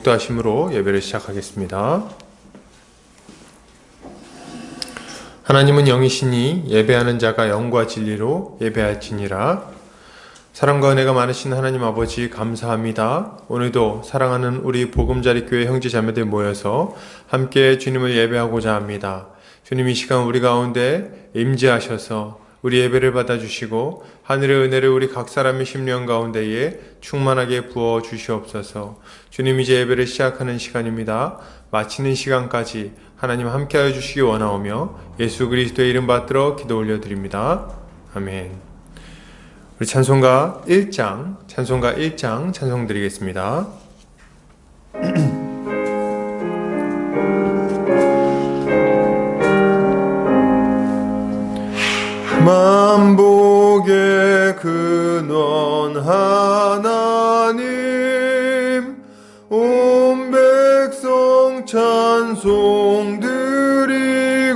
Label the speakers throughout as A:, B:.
A: 기도하심으로 예배를 시작하겠습니다. 하나님은 영이시니 예배하는 자가 영과 진리로 예배할지니라. 사랑과 은혜가 많으신 하나님 아버지 감사합니다. 오늘도 사랑하는 우리 보금자리교회 형제자매들 모여서 함께 주님을 예배하고자 합니다. 주님, 이 시간 우리 가운데 임재하셔서 우리 예배를 받아주시고 하늘의 은혜를 우리 각 사람의 심령 가운데에 충만하게 부어 주시옵소서. 주님, 이제 예배를 시작하는 시간입니다. 마치는 시간까지 하나님 함께하여 주시기 원하오며 예수 그리스도의 이름 받들어 기도 올려드립니다. 아멘. 우리 찬송가 1장 찬송 드리겠습니다. 만복의 근원 하나님, 온 백성 찬송 드리고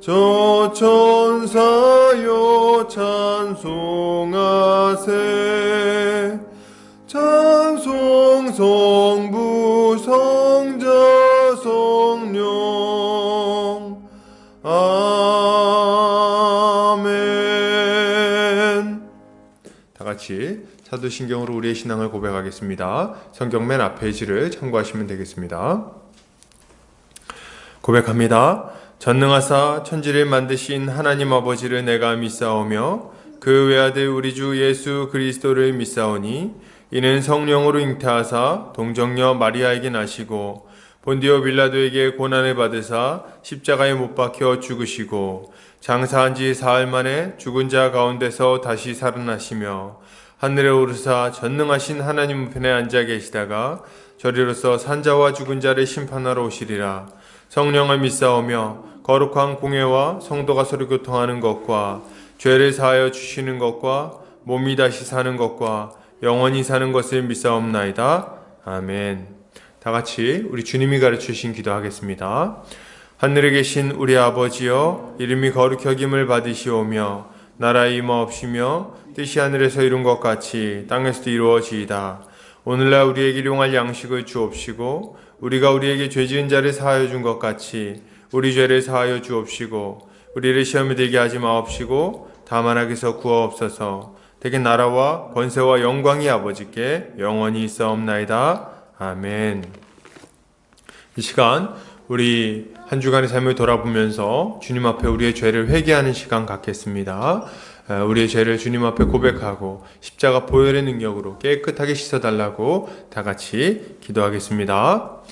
A: 저 천사여 찬송하세. 찬송 성부 성자 성령 아멘. 다같이 사도신경으로 우리의 신앙을 고백하겠습니다. 성경 맨 앞페이지를 참고하시면 되겠습니다. 고백합니다. 전능하사 천지를 만드신 하나님 아버지를 내가 믿사오며 그 외아들 우리 주 예수 그리스도를 믿사오니 이는 성령으로 잉태하사 동정녀 마리아에게 나시고 본디오 빌라도에게 고난을 받으사 십자가에 못 박혀 죽으시고 장사한 지 사흘 만에 죽은 자 가운데서 다시 살아나시며 하늘에 오르사 전능하신 하나님 우편에 앉아 계시다가 저리로서 산자와 죽은 자를 심판하러 오시리라. 성령을 믿사오며 거룩한 공회와 성도가 서로 교통하는 것과 죄를 사하여 주시는 것과 몸이 다시 사는 것과 영원히 사는 것을 믿사옵나이다. 아멘. 다같이 우리 주님이 가르치신 기도하겠습니다. 하늘에 계신 우리 아버지여, 이름이 거룩히 여김을 받으시오며 나라에 임하옵시며 뜻이 하늘에서 이룬 것 같이 땅에서도 이루어지이다. 오늘날 우리에게 일용할 양식을 주옵시고 우리가 우리에게 죄 지은 자를 사하여 준 것 같이 우리 죄를 사하여 주옵시고 우리를 시험에 들게 하지 마옵시고 다만 악에서 구하옵소서. 대개 나라와 권세와 영광이 아버지께 영원히 있사옵나이다. 아멘. 이 시간 우리 한 주간의 삶을 돌아보면서 주님 앞에 우리의 죄를 회개하는 시간 갖겠습니다. 우리의 죄를 주님 앞에 고백하고 십자가 보혈의 능력으로 깨끗하게 씻어달라고 다 같이 기도하겠습니다.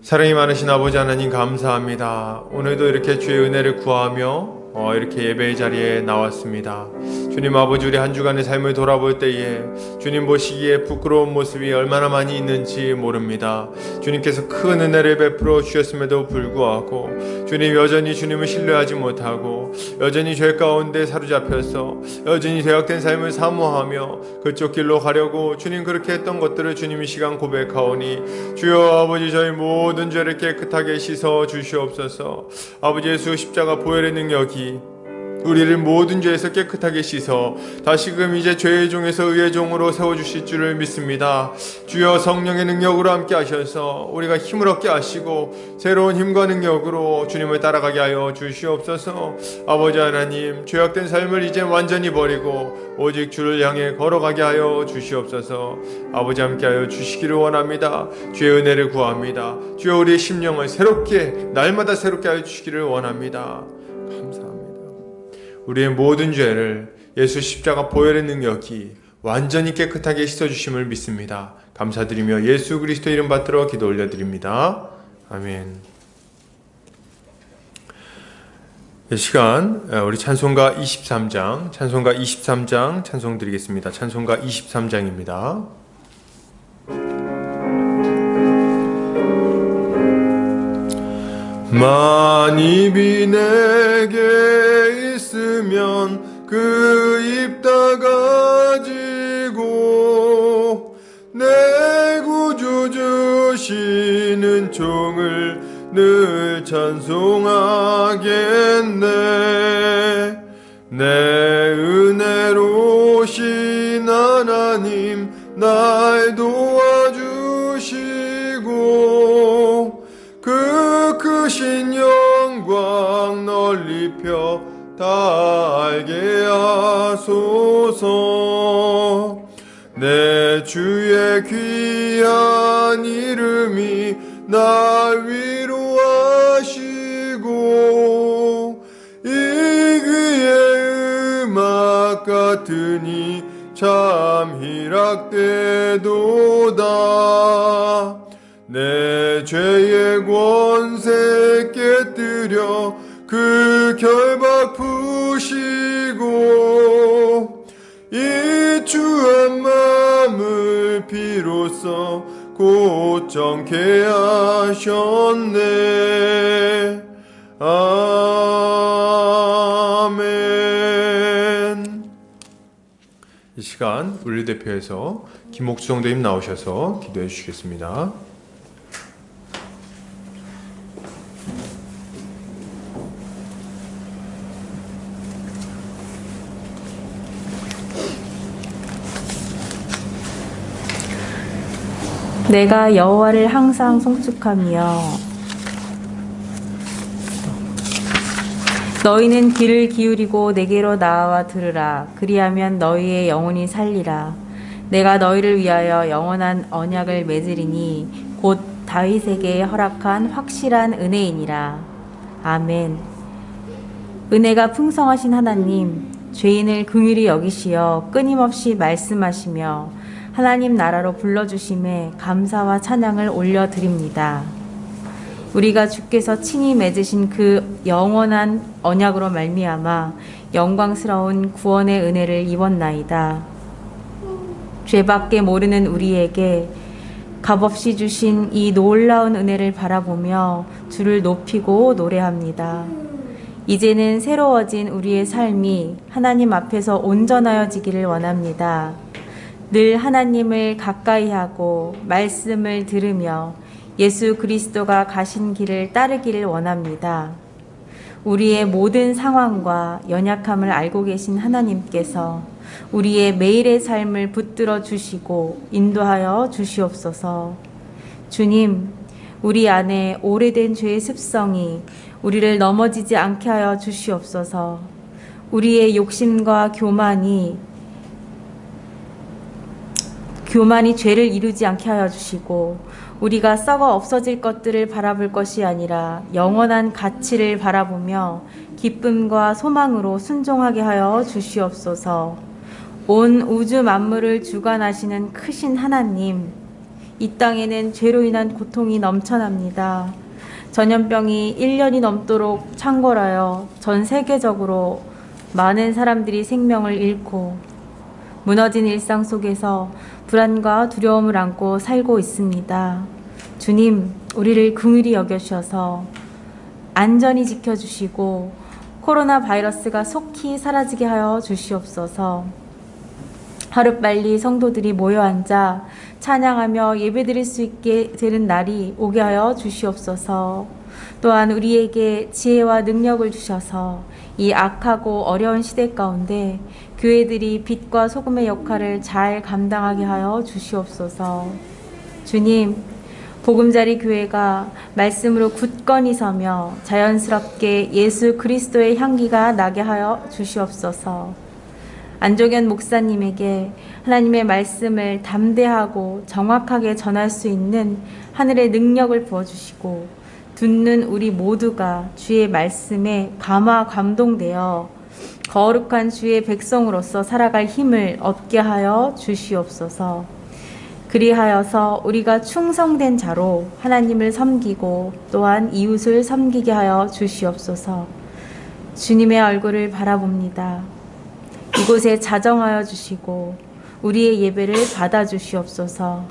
A: 사랑이 많으신 아버지 하나님 감사합니다. 오늘도 이렇게 주의 은혜를 구하며 이렇게 예배의 자리에 나왔습니다. 주님 아버지, 우리 한 주간의 삶을 돌아볼 때에 주님 보시기에 부끄러운 모습이 얼마나 많이 있는지 모릅니다. 주님께서 큰 은혜를 베풀어 주셨음에도 불구하고 주님 여전히 주님을 신뢰하지 못하고 여전히 죄 가운데 사로잡혀서 여전히 죄악된 삶을 사모하며 그쪽 길로 가려고 주님 그렇게 했던 것들을 주님 이 시간 고백하오니 주여 아버지, 저희 모든 죄를 깨끗하게 씻어 주시옵소서. 아버지, 예수 십자가 보혈의 능력이 우리를 모든 죄에서 깨끗하게 씻어 다시금 이제 죄의 종에서 의의 종으로 세워주실 줄을 믿습니다. 주여 성령의 능력으로 함께 하셔서 우리가 힘을 얻게 하시고 새로운 힘과 능력으로 주님을 따라가게 하여 주시옵소서. 아버지 하나님, 죄악된 삶을 이제 완전히 버리고 오직 주를 향해 걸어가게 하여 주시옵소서. 아버지 함께 하여 주시기를 원합니다. 주의 은혜를 구합니다. 주여 우리의 심령을 새롭게 날마다 새롭게 하여 주시기를 원합니다. 감사합니다. 우리의 모든 죄를 예수 십자가 보혈의 능력이 완전히 깨끗하게 씻어주심을 믿습니다. 감사드리며 예수 그리스도 이름 받들어 기도 올려드립니다. 아멘. 이 시간 우리 찬송가 23장 찬송 드리겠습니다. 찬송가 23장입니다. 만입이 내게 있으면 그 입 다가지고 내 구주 주시는 종을 늘 찬송하겠네. 내 은혜로우신 하나님 날 도와주 귀한 이름이 나 위로하시고 이 귀의 음악 같으니 참 희락되도다. 내 죄의 권세 깨뜨려 그 결박 푸시고 이 추한 마음을 비로소 곧 정케 하셨네. 아멘. 이 시간 우리 대표에서 김옥수 성도님 나오셔서 기도해 주시겠습니다.
B: 내가 여호와를 항상 송축하며 너희는 귀를 기울이고 내게로 나와 들으라. 그리하면 너희의 영혼이 살리라. 내가 너희를 위하여 영원한 언약을 맺으리니 곧 다윗에게 허락한 확실한 은혜이니라. 아멘. 은혜가 풍성하신 하나님, 죄인을 긍휼히 여기시어 끊임없이 말씀하시며 하나님 나라로 불러주심에 감사와 찬양을 올려드립니다. 우리가 주께서 친히 맺으신 그 영원한 언약으로 말미암아 영광스러운 구원의 은혜를 입었나이다. 죄밖에 모르는 우리에게 값없이 주신 이 놀라운 은혜를 바라보며 주를 높이고 노래합니다. 이제는 새로워진 우리의 삶이 하나님 앞에서 온전하여지기를 원합니다. 늘 하나님을 가까이 하고 말씀을 들으며 예수 그리스도가 가신 길을 따르기를 원합니다. 우리의 모든 상황과 연약함을 알고 계신 하나님께서 우리의 매일의 삶을 붙들어 주시고 인도하여 주시옵소서. 주님, 우리 안에 오래된 죄의 습성이 우리를 넘어지지 않게 하여 주시옵소서. 우리의 욕심과 교만이 죄를 이루지 않게 하여 주시고 우리가 썩어 없어질 것들을 바라볼 것이 아니라 영원한 가치를 바라보며 기쁨과 소망으로 순종하게 하여 주시옵소서. 온 우주 만물을 주관하시는 크신 하나님, 이 땅에는 죄로 인한 고통이 넘쳐납니다. 전염병이 1년이 넘도록 창궐하여 전 세계적으로 많은 사람들이 생명을 잃고 무너진 일상 속에서 불안과 두려움을 안고 살고 있습니다. 주님, 우리를 긍휼히 여겨주셔서 안전히 지켜주시고 코로나 바이러스가 속히 사라지게 하여 주시옵소서. 하루빨리 성도들이 모여 앉아 찬양하며 예배드릴 수 있게 되는 날이 오게 하여 주시옵소서. 또한 우리에게 지혜와 능력을 주셔서 이 악하고 어려운 시대 가운데 교회들이 빛과 소금의 역할을 잘 감당하게 하여 주시옵소서. 주님, 보금자리 교회가 말씀으로 굳건히 서며 자연스럽게 예수 그리스도의 향기가 나게 하여 주시옵소서. 안종현 목사님에게 하나님의 말씀을 담대하고 정확하게 전할 수 있는 하늘의 능력을 부어주시고 듣는 우리 모두가 주의 말씀에 감동되어 거룩한 주의 백성으로서 살아갈 힘을 얻게 하여 주시옵소서. 그리하여서 우리가 충성된 자로 하나님을 섬기고 또한 이웃을 섬기게 하여 주시옵소서. 주님의 얼굴을 바라봅니다. 이곳에 자정하여 주시고 우리의 예배를 받아 주시옵소서.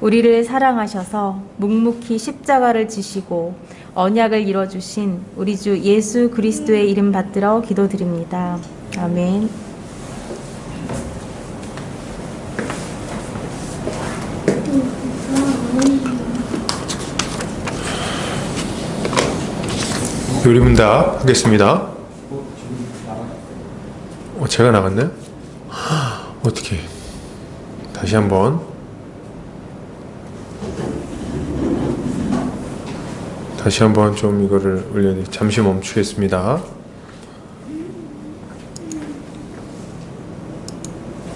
B: 우리를 사랑하셔서 묵묵히 십자가를 지시고 언약을 이뤄주신 우리 주 예수 그리스도의 이름 받들어 기도드립니다. 아멘.
A: 요리문답 하겠습니다. 제가 나갔네? 어떻게? 다시 한번. 다시 한번 좀 이거를 올려야 잠시 멈추겠습니다.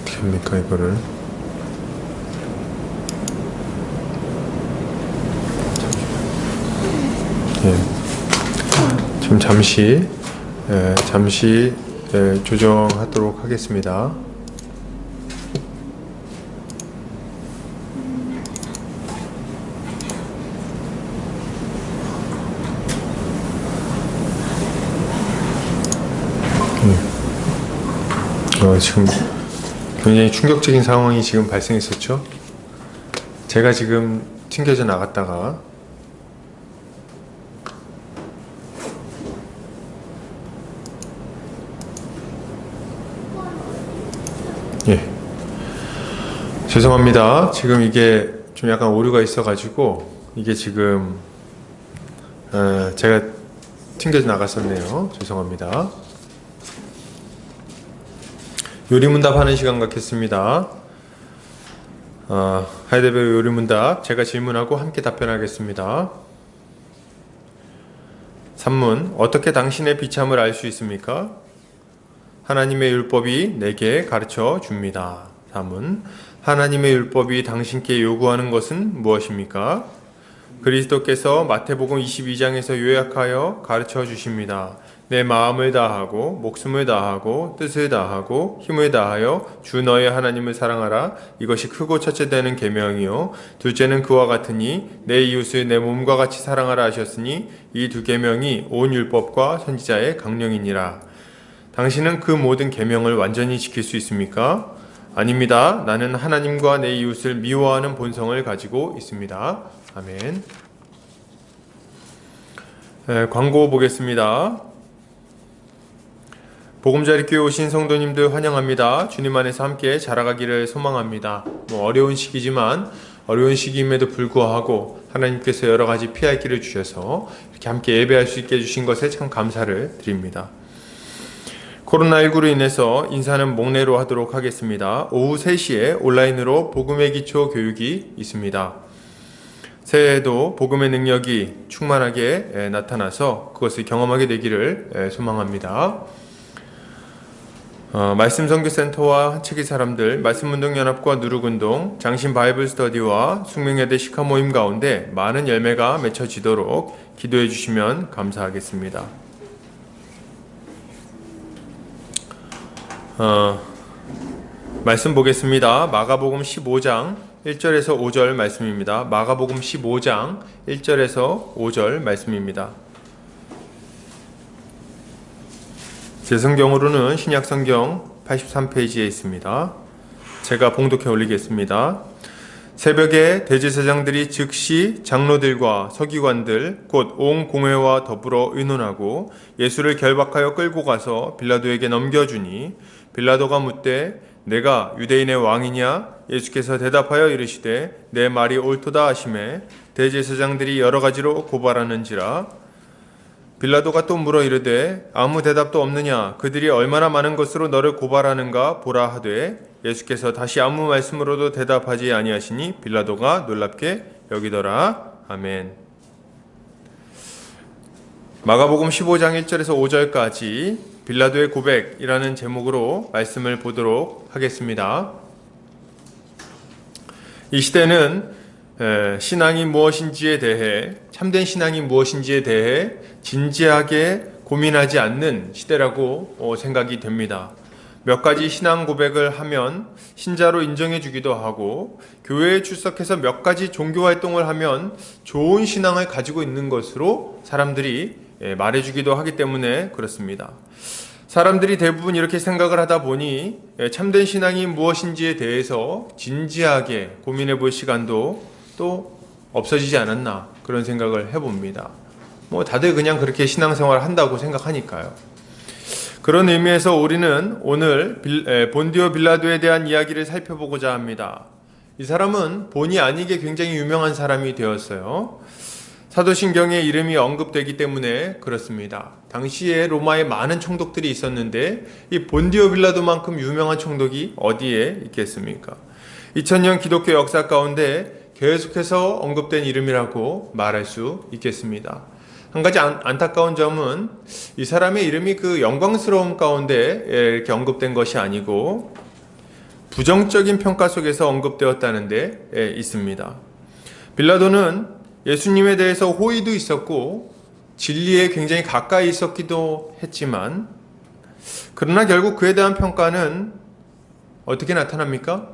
A: 어떻게 합니까 이거를? 지금 잠시 조정하도록 하겠습니다. 지금 굉장히 충격적인 상황이 지금 발생했었죠. 제가 지금 튕겨져 나갔다가 죄송합니다. 지금 이게 좀 약간 오류가 있어가지고 이게 지금 제가 튕겨져 나갔었네요. 죄송합니다. 요리문답 하는 시간 갖겠습니다. 하이데베르 요리문답, 제가 질문하고 함께 답변하겠습니다. 3문, 어떻게 당신의 비참을 알 수 있습니까? 하나님의 율법이 내게 가르쳐 줍니다. 4문, 하나님의 율법이 당신께 요구하는 것은 무엇입니까? 그리스도께서 마태복음 22장에서 요약하여 가르쳐 주십니다. 내 마음을 다하고 목숨을 다하고 뜻을 다하고 힘을 다하여 주 너의 하나님을 사랑하라. 이것이 크고 첫째 되는 계명이요 둘째는 그와 같으니 내 이웃을 내 몸과 같이 사랑하라 하셨으니 이 두 계명이 온 율법과 선지자의 강령이니라. 당신은 그 모든 계명을 완전히 지킬 수 있습니까? 아닙니다. 나는 하나님과 내 이웃을 미워하는 본성을 가지고 있습니다. 아멘. 광고 보겠습니다. 보금자리교회 오신 성도님들 환영합니다. 주님 안에서 함께 자라가기를 소망합니다. 어려운 시기지만 어려운 시기임에도 불구하고 하나님께서 여러 가지 피할 길을 주셔서 이렇게 함께 예배할 수 있게 해주신 것에 참 감사를 드립니다. 코로나19로 인해서 인사는 목례로 하도록 하겠습니다. 오후 3시에 온라인으로 복음의 기초 교육이 있습니다. 새해에도 복음의 능력이 충만하게 나타나서 그것을 경험하게 되기를 소망합니다. 말씀선교센터와 한치기 사람들, 말씀운동연합과 누룩운동, 장신 바이블 스터디와 숙명여대 시카 모임 가운데 많은 열매가 맺혀지도록 기도해 주시면 감사하겠습니다. 말씀 보겠습니다. 마가복음 15장 1절에서 5절 말씀입니다. 마가복음 15장 1절에서 5절 말씀입니다. 제 성경으로는 신약성경 83페이지에 있습니다. 제가 봉독해 올리겠습니다. 새벽에 대제사장들이 즉시 장로들과 서기관들 곧 온 공회와 더불어 의논하고 예수를 결박하여 끌고 가서 빌라도에게 넘겨주니 빌라도가 묻되 내가 유대인의 왕이냐? 예수께서 대답하여 이르시되 내 말이 옳도다 하시매 대제사장들이 여러 가지로 고발하는지라. 빌라도가 또 물어 이르되 아무 대답도 없느냐? 그들이 얼마나 많은 것으로 너를 고발하는가 보라 하되 예수께서 다시 아무 말씀으로도 대답하지 아니하시니 빌라도가 놀랍게 여기더라. 아멘. 마가복음 15장 1절에서 5절까지 빌라도의 고백이라는 제목으로 말씀을 보도록 하겠습니다. 이 시대는 신앙이 무엇인지에 대해, 참된 신앙이 무엇인지에 대해 진지하게 고민하지 않는 시대라고 생각이 됩니다. 몇 가지 신앙 고백을 하면 신자로 인정해 주기도 하고 교회에 출석해서 몇 가지 종교 활동을 하면 좋은 신앙을 가지고 있는 것으로 사람들이 말해주기도 하기 때문에 그렇습니다. 사람들이 대부분 이렇게 생각을 하다 보니 참된 신앙이 무엇인지에 대해서 진지하게 고민해 볼 시간도 또 없어지지 않았나 그런 생각을 해봅니다. 다들 그냥 그렇게 신앙생활을 한다고 생각하니까요. 그런 의미에서 우리는 오늘 본디오 빌라도에 대한 이야기를 살펴보고자 합니다. 이 사람은 본의 아니게 굉장히 유명한 사람이 되었어요. 사도신경에 이름이 언급되기 때문에 그렇습니다. 당시에 로마에 많은 총독들이 있었는데 이 본디오 빌라도만큼 유명한 총독이 어디에 있겠습니까? 2000년 기독교 역사 가운데 계속해서 언급된 이름이라고 말할 수 있겠습니다. 한 가지 안타까운 점은 이 사람의 이름이 그 영광스러움 가운데 이렇게 언급된 것이 아니고 부정적인 평가 속에서 언급되었다는 데 있습니다. 빌라도는 예수님에 대해서 호의도 있었고 진리에 굉장히 가까이 있었기도 했지만, 그러나 결국 그에 대한 평가는 어떻게 나타납니까?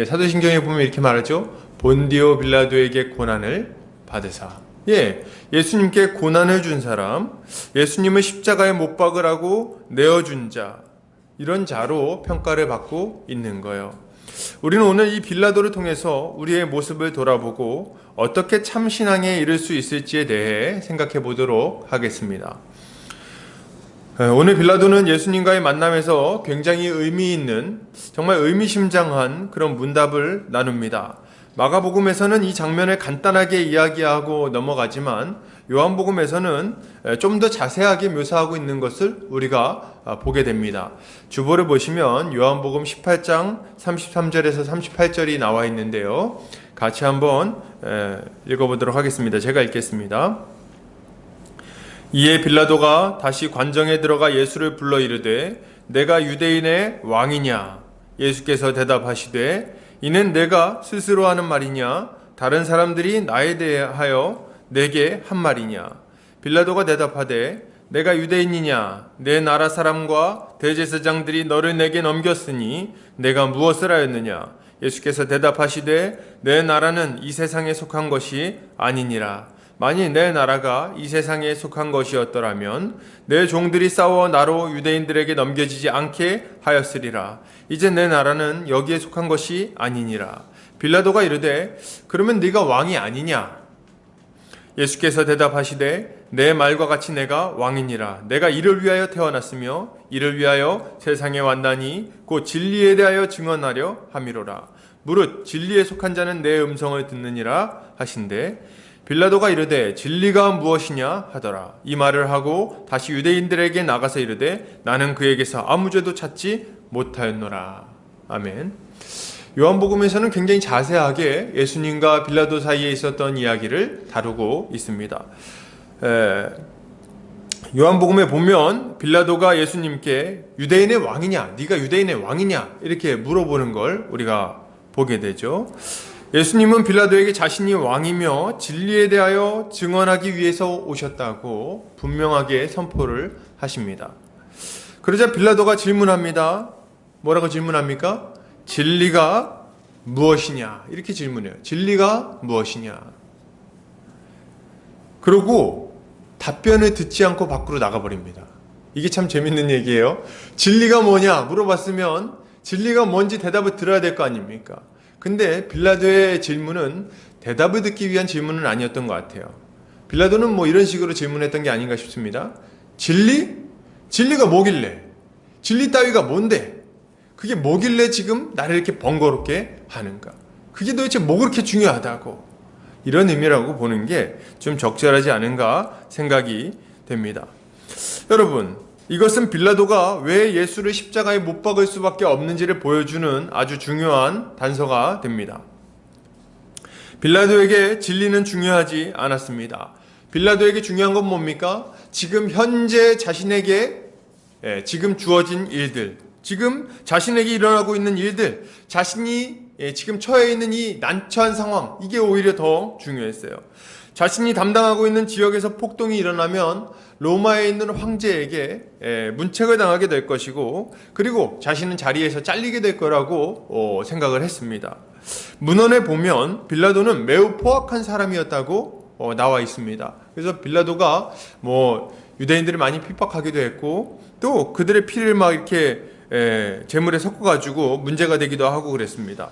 A: 사도신경에 보면 이렇게 말하죠. 본디오 빌라도에게 고난을 받으사. 예수님께 고난을 준 사람, 예수님을 십자가에 못 박으라고 내어준 자, 이런 자로 평가를 받고 있는 거예요. 우리는 오늘 이 빌라도를 통해서 우리의 모습을 돌아보고 어떻게 참 신앙에 이를 수 있을지에 대해 생각해 보도록 하겠습니다. 오늘 빌라도는 예수님과의 만남에서 굉장히 의미 있는, 정말 의미심장한 그런 문답을 나눕니다. 마가복음에서는 이 장면을 간단하게 이야기하고 넘어가지만 요한복음에서는 좀 더 자세하게 묘사하고 있는 것을 우리가 보게 됩니다. 주보를 보시면 요한복음 18장 33절에서 38절이 나와 있는데요. 같이 한번 읽어보도록 하겠습니다. 제가 읽겠습니다. 이에 빌라도가 다시 관정에 들어가 예수를 불러 이르되 내가 유대인의 왕이냐? 예수께서 대답하시되 이는 내가 스스로 하는 말이냐? 다른 사람들이 나에 대하여 내게 한 말이냐? 빌라도가 대답하되 내가 유대인이냐? 내 나라 사람과 대제사장들이 너를 내게 넘겼으니 내가 무엇을 하였느냐? 예수께서 대답하시되 내 나라는 이 세상에 속한 것이 아니니라. 만일 내 나라가 이 세상에 속한 것이었더라면 내 종들이 싸워 나로 유대인들에게 넘겨지지 않게 하였으리라. 이제 내 나라는 여기에 속한 것이 아니니라. 빌라도가 이르되 그러면 네가 왕이 아니냐? 예수께서 대답하시되 내 말과 같이 내가 왕이니라. 내가 이를 위하여 태어났으며 이를 위하여 세상에 왔나니 곧 진리에 대하여 증언하려 함이로라. 무릇 진리에 속한 자는 내 음성을 듣느니라 하신대 빌라도가 이르되 진리가 무엇이냐 하더라. 이 말을 하고 다시 유대인들에게 나가서 이르되 나는 그에게서 아무 죄도 찾지 못하였노라. 아멘. 요한복음에서는 굉장히 자세하게 예수님과 빌라도 사이에 있었던 이야기를 다루고 있습니다. 요한복음에 보면 빌라도가 예수님께 유대인의 왕이냐? 네가 유대인의 왕이냐? 이렇게 물어보는 걸 우리가 보게 되죠. 예수님은 빌라도에게 자신이 왕이며 진리에 대하여 증언하기 위해서 오셨다고 분명하게 선포를 하십니다. 그러자 빌라도가 질문합니다. 뭐라고 질문합니까? 진리가 무엇이냐? 이렇게 질문해요. 진리가 무엇이냐? 그러고 답변을 듣지 않고 밖으로 나가버립니다. 이게 참 재밌는 얘기예요. 진리가 뭐냐? 물어봤으면 진리가 뭔지 대답을 들어야 될 거 아닙니까? 근데 빌라도의 질문은 대답을 듣기 위한 질문은 아니었던 것 같아요. 빌라도는 뭐 이런 식으로 질문했던 게 아닌가 싶습니다. 진리? 진리가 뭐길래? 진리 따위가 뭔데? 그게 뭐길래 지금 나를 이렇게 번거롭게 하는가? 그게 도대체 뭐 그렇게 중요하다고? 이런 의미라고 보는 게 좀 적절하지 않은가 생각이 됩니다. 여러분, 이것은 빌라도가 왜 예수를 십자가에 못 박을 수밖에 없는지를 보여주는 아주 중요한 단서가 됩니다. 빌라도에게 진리는 중요하지 않았습니다. 빌라도에게 중요한 건 뭡니까? 지금 현재 자신에게 지금 주어진 일들, 지금 자신에게 일어나고 있는 일들, 자신이 지금 처해 있는 이 난처한 상황, 이게 오히려 더 중요했어요. 자신이 담당하고 있는 지역에서 폭동이 일어나면 로마에 있는 황제에게 문책을 당하게 될 것이고, 그리고 자신은 자리에서 잘리게 될 거라고 생각을 했습니다. 문헌에 보면 빌라도는 매우 포악한 사람이었다고 나와 있습니다. 그래서 빌라도가 뭐 유대인들을 많이 핍박하기도 했고, 또 그들의 피를 막 이렇게 재물에 섞어가지고 문제가 되기도 하고 그랬습니다.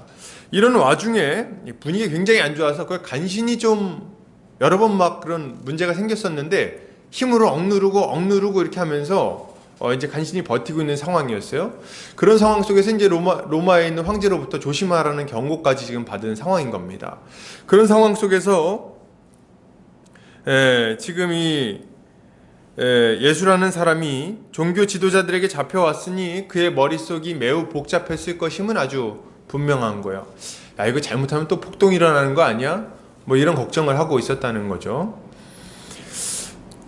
A: 이런 와중에 분위기가 굉장히 안 좋아서 그걸 간신히 좀 여러 번 막 그런 문제가 생겼었는데 힘으로 억누르고 이렇게 하면서 이제 간신히 버티고 있는 상황이었어요. 그런 상황 속에서 이제 로마에 있는 황제로부터 조심하라는 경고까지 지금 받은 상황인 겁니다. 그런 상황 속에서 지금 이 예수라는 사람이 종교 지도자들에게 잡혀왔으니 그의 머릿속이 매우 복잡했을 것임은 아주 분명한 거예요. 야, 이거 잘못하면 또 폭동이 일어나는 거 아니야? 뭐 이런 걱정을 하고 있었다는 거죠.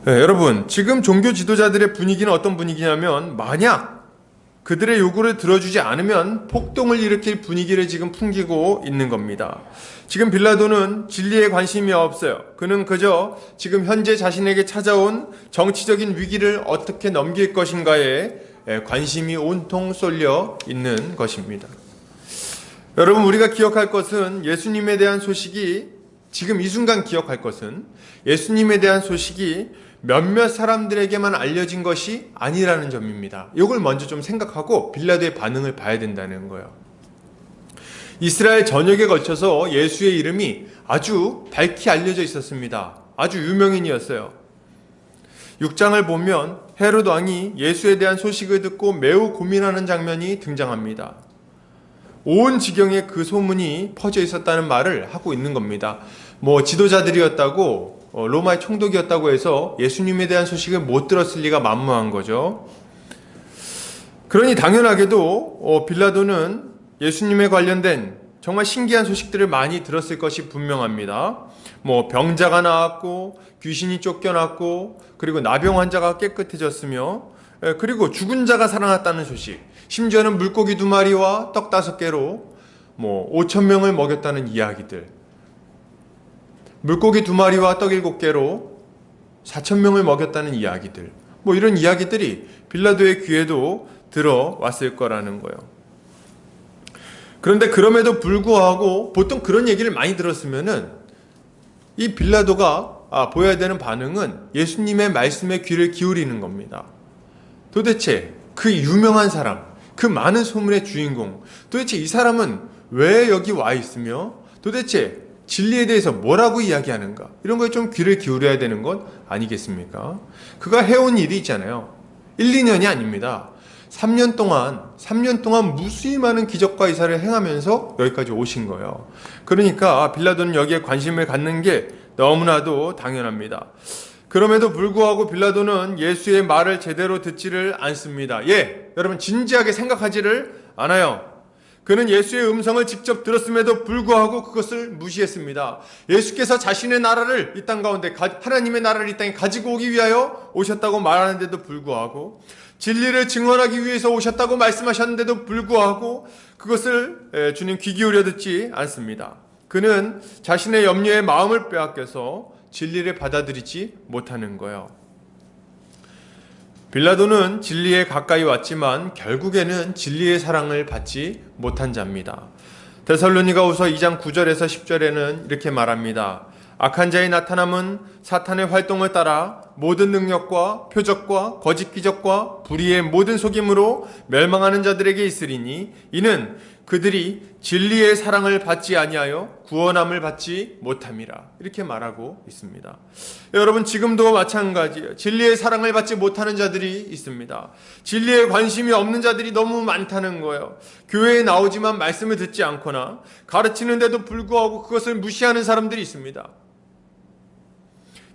A: 여러분, 지금 종교 지도자들의 분위기는 어떤 분위기냐면 만약 그들의 요구를 들어주지 않으면 폭동을 일으킬 분위기를 지금 풍기고 있는 겁니다. 지금 빌라도는 진리에 관심이 없어요. 그는 그저 지금 현재 자신에게 찾아온 정치적인 위기를 어떻게 넘길 것인가에 관심이 온통 쏠려 있는 것입니다. 여러분, 우리가 기억할 것은 예수님에 대한 소식이, 지금 이 순간 기억할 것은 예수님에 대한 소식이 몇몇 사람들에게만 알려진 것이 아니라는 점입니다. 이걸 먼저 좀 생각하고 빌라도의 반응을 봐야 된다는 거예요. 이스라엘 전역에 걸쳐서 예수의 이름이 아주 밝히 알려져 있었습니다. 아주 유명인이었어요. 6장을 보면 헤롯 왕이 예수에 대한 소식을 듣고 매우 고민하는 장면이 등장합니다. 온 지경에 그 소문이 퍼져 있었다는 말을 하고 있는 겁니다. 지도자들이었다고, 로마의 총독이었다고 해서 예수님에 대한 소식을 못 들었을 리가 만무한 거죠. 그러니 당연하게도 빌라도는 예수님에 관련된 정말 신기한 소식들을 많이 들었을 것이 분명합니다. 병자가 나았고, 귀신이 쫓겨났고, 그리고 나병 환자가 깨끗해졌으며, 그리고 죽은 자가 살아났다는 소식, 심지어는 물고기 2마리와 떡 5개로 5,000명을 먹였다는 이야기들, 물고기 2마리와 떡 7개로 4,000명을 먹였다는 이야기들, 이런 이야기들이 빌라도의 귀에도 들어왔을 거라는 거예요. 그런데 그럼에도 불구하고 보통 그런 얘기를 많이 들었으면은 이 빌라도가 보여야 되는 반응은 예수님의 말씀에 귀를 기울이는 겁니다. 도대체 그 유명한 사람, 그 많은 소문의 주인공, 도대체 이 사람은 왜 여기 와 있으며 도대체 진리에 대해서 뭐라고 이야기하는가, 이런 거에 좀 귀를 기울여야 되는 것 아니겠습니까? 그가 해온 일이 있잖아요. 1, 2년이 아닙니다. 3년 동안 무수히 많은 기적과 이사를 행하면서 여기까지 오신 거예요. 그러니까 빌라도는 여기에 관심을 갖는 게 너무나도 당연합니다. 그럼에도 불구하고 빌라도는 예수의 말을 제대로 듣지를 않습니다. 여러분, 진지하게 생각하지를 않아요. 그는 예수의 음성을 직접 들었음에도 불구하고 그것을 무시했습니다. 예수께서 자신의 나라를 이 땅 가운데, 하나님의 나라를 이 땅에 가지고 오기 위하여 오셨다고 말하는데도 불구하고, 진리를 증언하기 위해서 오셨다고 말씀하셨는데도 불구하고 그것을 주님 귀 기울여 듣지 않습니다. 그는 자신의 염려에 마음을 빼앗겨서 진리를 받아들이지 못하는 거예요. 빌라도는 진리에 가까이 왔지만 결국에는 진리의 사랑을 받지 못한 자입니다. 데살로니가후서 2장 9절에서 10절에는 이렇게 말합니다. 악한 자의 나타남은 사탄의 활동을 따라 모든 능력과 표적과 거짓 기적과 불의의 모든 속임으로 멸망하는 자들에게 있으리니 이는 그들이 진리의 사랑을 받지 아니하여 구원함을 받지 못함이라. 이렇게 말하고 있습니다. 여러분, 지금도 마찬가지예요. 진리의 사랑을 받지 못하는 자들이 있습니다. 진리에 관심이 없는 자들이 너무 많다는 거예요. 교회에 나오지만 말씀을 듣지 않거나 가르치는데도 불구하고 그것을 무시하는 사람들이 있습니다.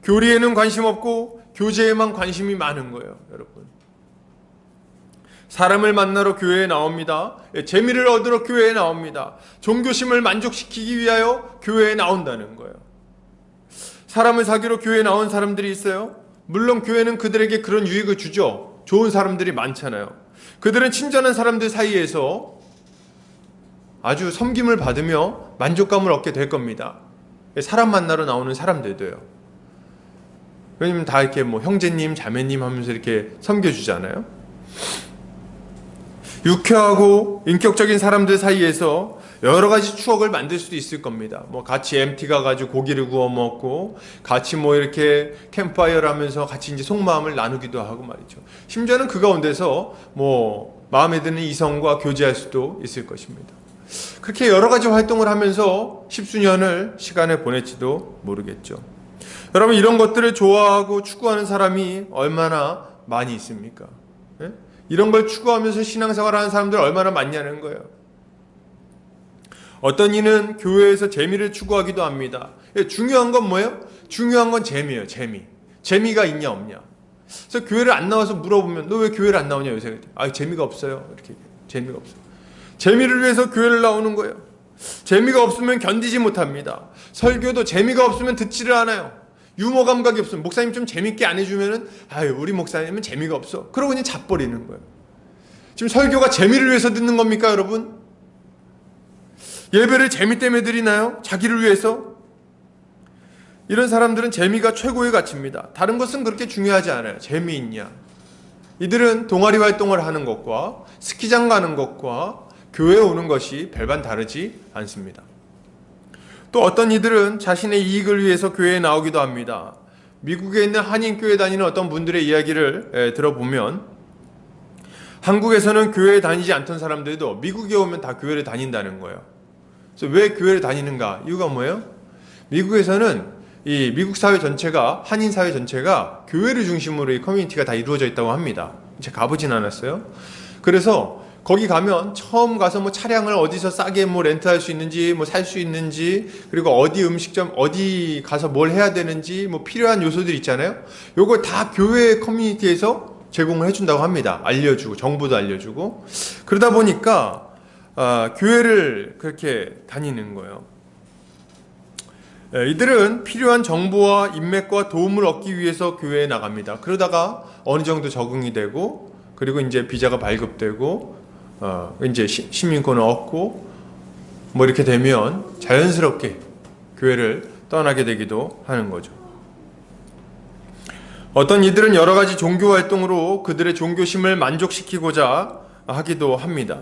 A: 교리에는 관심 없고 교제에만 관심이 많은 거예요, 여러분. 사람을 만나러 교회에 나옵니다. 재미를 얻으러 교회에 나옵니다. 종교심을 만족시키기 위하여 교회에 나온다는 거예요. 사람을 사귀러 교회에 나온 사람들이 있어요. 물론 교회는 그들에게 그런 유익을 주죠. 좋은 사람들이 많잖아요. 그들은 친절한 사람들 사이에서 아주 섬김을 받으며 만족감을 얻게 될 겁니다. 사람 만나러 나오는 사람들도요. 왜냐면 다 이렇게 형제님, 자매님 하면서 이렇게 섬겨주잖아요. 유쾌하고 인격적인 사람들 사이에서 여러 가지 추억을 만들 수도 있을 겁니다. 같이 MT 가가지고 고기를 구워 먹고, 같이 이렇게 캠프파이어를 하면서 같이 이제 속마음을 나누기도 하고 말이죠. 심지어는 그 가운데서 마음에 드는 이성과 교제할 수도 있을 것입니다. 그렇게 여러 가지 활동을 하면서 십수년을 시간을 보낼지도 모르겠죠. 여러분, 이런 것들을 좋아하고 추구하는 사람이 얼마나 많이 있습니까? 이런 걸 추구하면서 신앙생활을 하는 사람들 얼마나 많냐는 거예요. 어떤 이는 교회에서 재미를 추구하기도 합니다. 중요한 건 뭐예요? 중요한 건 재미예요. 재미가 있냐 없냐. 그래서 교회를 안 나와서 물어보면 너 왜 교회를 안 나오냐 요새. 재미가 없어요. 이렇게 재미가 없어요. 재미를 위해서 교회를 나오는 거예요. 재미가 없으면 견디지 못합니다. 설교도 재미가 없으면 듣지를 않아요. 유머 감각이 없으면, 목사님 좀 재밌게 안 해주면은 우리 목사님은 재미가 없어. 그러고 그냥 자버리는 거예요. 지금 설교가 재미를 위해서 듣는 겁니까, 여러분? 예배를 재미 때문에 드리나요? 자기를 위해서? 이런 사람들은 재미가 최고의 가치입니다. 다른 것은 그렇게 중요하지 않아요. 재미있냐? 이들은 동아리 활동을 하는 것과 스키장 가는 것과 교회에 오는 것이 별반 다르지 않습니다. 또 어떤 이들은 자신의 이익을 위해서 교회에 나오기도 합니다. 미국에 있는 한인교회 다니는 어떤 분들의 이야기를 들어보면 한국에서는 교회에 다니지 않던 사람들도 미국에 오면 다 교회를 다닌다는 거예요. 그래서 왜 교회를 다니는가? 이유가 뭐예요? 미국에서는 이 미국 사회 전체가, 한인 사회 전체가 교회를 중심으로 이 커뮤니티가 다 이루어져 있다고 합니다. 제가 가보진 않았어요. 그래서 거기 가면 처음 가서 뭐 차량을 어디서 싸게 뭐 렌트할 수 있는지, 뭐 살 수 있는지, 그리고 어디 음식점, 어디 가서 뭘 해야 되는지, 뭐 필요한 요소들 있잖아요. 요걸 다 교회 커뮤니티에서 제공을 해준다고 합니다. 알려주고, 정보도 알려주고. 그러다 보니까, 교회를 그렇게 다니는 거예요. 이들은 필요한 정보와 인맥과 도움을 얻기 위해서 교회에 나갑니다. 그러다가 어느 정도 적응이 되고, 그리고 이제 비자가 발급되고, 이제 시민권을 얻고, 뭐 이렇게 되면 자연스럽게 교회를 떠나게 되기도 하는 거죠. 어떤 이들은 여러 가지 종교 활동으로 그들의 종교심을 만족시키고자 하기도 합니다.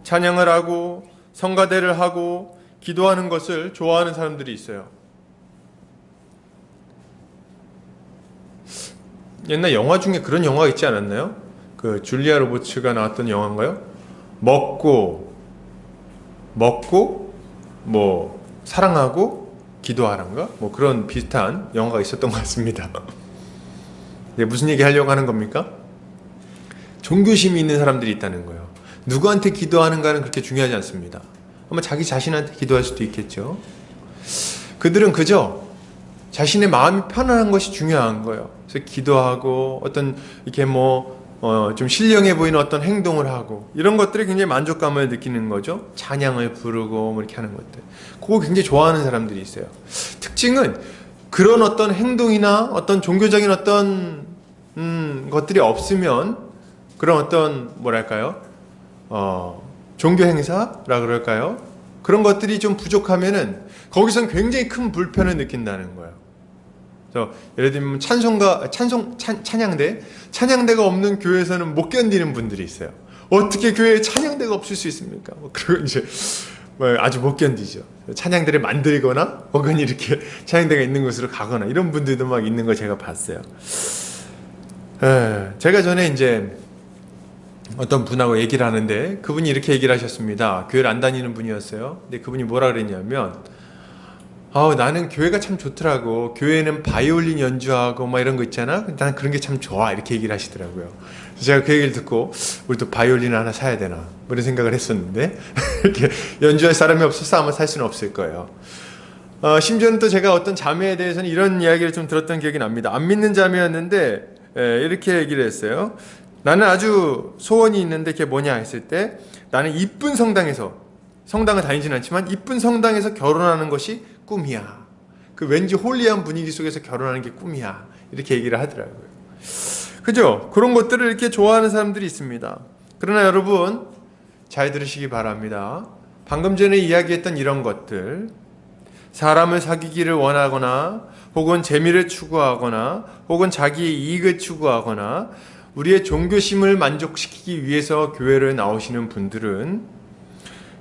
A: 찬양을 하고, 성가대를 하고, 기도하는 것을 좋아하는 사람들이 있어요. 옛날 영화 중에 그런 영화 있지 않았나요? 그 줄리아 로버츠가 나왔던 영화인가요? 먹고 뭐 사랑하고 기도하란가? 뭐 그런 비슷한 영화가 있었던 것 같습니다. 무슨 얘기 하려고 하는 겁니까? 종교심이 있는 사람들이 있다는 거예요. 누구한테 기도하는가는 그렇게 중요하지 않습니다. 아마 자기 자신한테 기도할 수도 있겠죠. 그들은 그저 자신의 마음이 편안한 것이 중요한 거예요. 그래서 기도하고 어떤 이렇게 좀 신령해 보이는 어떤 행동을 하고 이런 것들이 굉장히 만족감을 느끼는 거죠. 찬양을 부르고 뭐 이렇게 하는 것들. 그거 굉장히 좋아하는 사람들이 있어요. 특징은 그런 어떤 행동이나 어떤 종교적인 어떤 것들이 없으면 그런 어떤 뭐랄까요? 종교 행사라 그럴까요? 그런 것들이 좀 부족하면은 거기선 굉장히 큰 불편을 느낀다는 거예요. 그래서 예를 들면 찬양대가 없는 교회에서는 못 견디는 분들이 있어요. 어떻게 교회에 찬양대가 없을 수 있습니까? 그리고 이제 아주 못 견디죠. 찬양대를 만들거나 혹은 이렇게 찬양대가 있는 곳으로 가거나 이런 분들도 막 있는 거 제가 봤어요. 제가 전에 이제 어떤 분하고 얘기를 하는데 그분이 이렇게 얘기를 하셨습니다. 교회를 안 다니는 분이었어요. 근데 그분이 뭐라 그랬냐면 나는 교회가 참 좋더라고. 교회는 바이올린 연주하고 막 이런 거 있잖아. 난 그런 게 참 좋아. 이렇게 얘기를 하시더라고요. 그래서 제가 그 얘기를 듣고 우리도 바이올린 하나 사야 되나 뭐 이런 생각을 했었는데 이렇게 연주할 사람이 없어서 아마 살 수는 없을 거예요. 심지어는 또 제가 어떤 자매에 대해서는 이런 이야기를 좀 들었던 기억이 납니다. 안 믿는 자매였는데 이렇게 얘기를 했어요. 나는 아주 소원이 있는데 그게 뭐냐 했을 때 나는 이쁜 성당을 다니진 않지만 이쁜 성당에서 결혼하는 것이 꿈이야. 그 왠지 홀리한 분위기 속에서 결혼하는 게 꿈이야. 이렇게 얘기를 하더라고요. 그죠? 그런 것들을 이렇게 좋아하는 사람들이 있습니다. 그러나 여러분 잘 들으시기 바랍니다. 방금 전에 이야기했던 이런 것들, 사람을 사귀기를 원하거나 혹은 재미를 추구하거나 혹은 자기의 이익을 추구하거나 우리의 종교심을 만족시키기 위해서 교회를 나오시는 분들은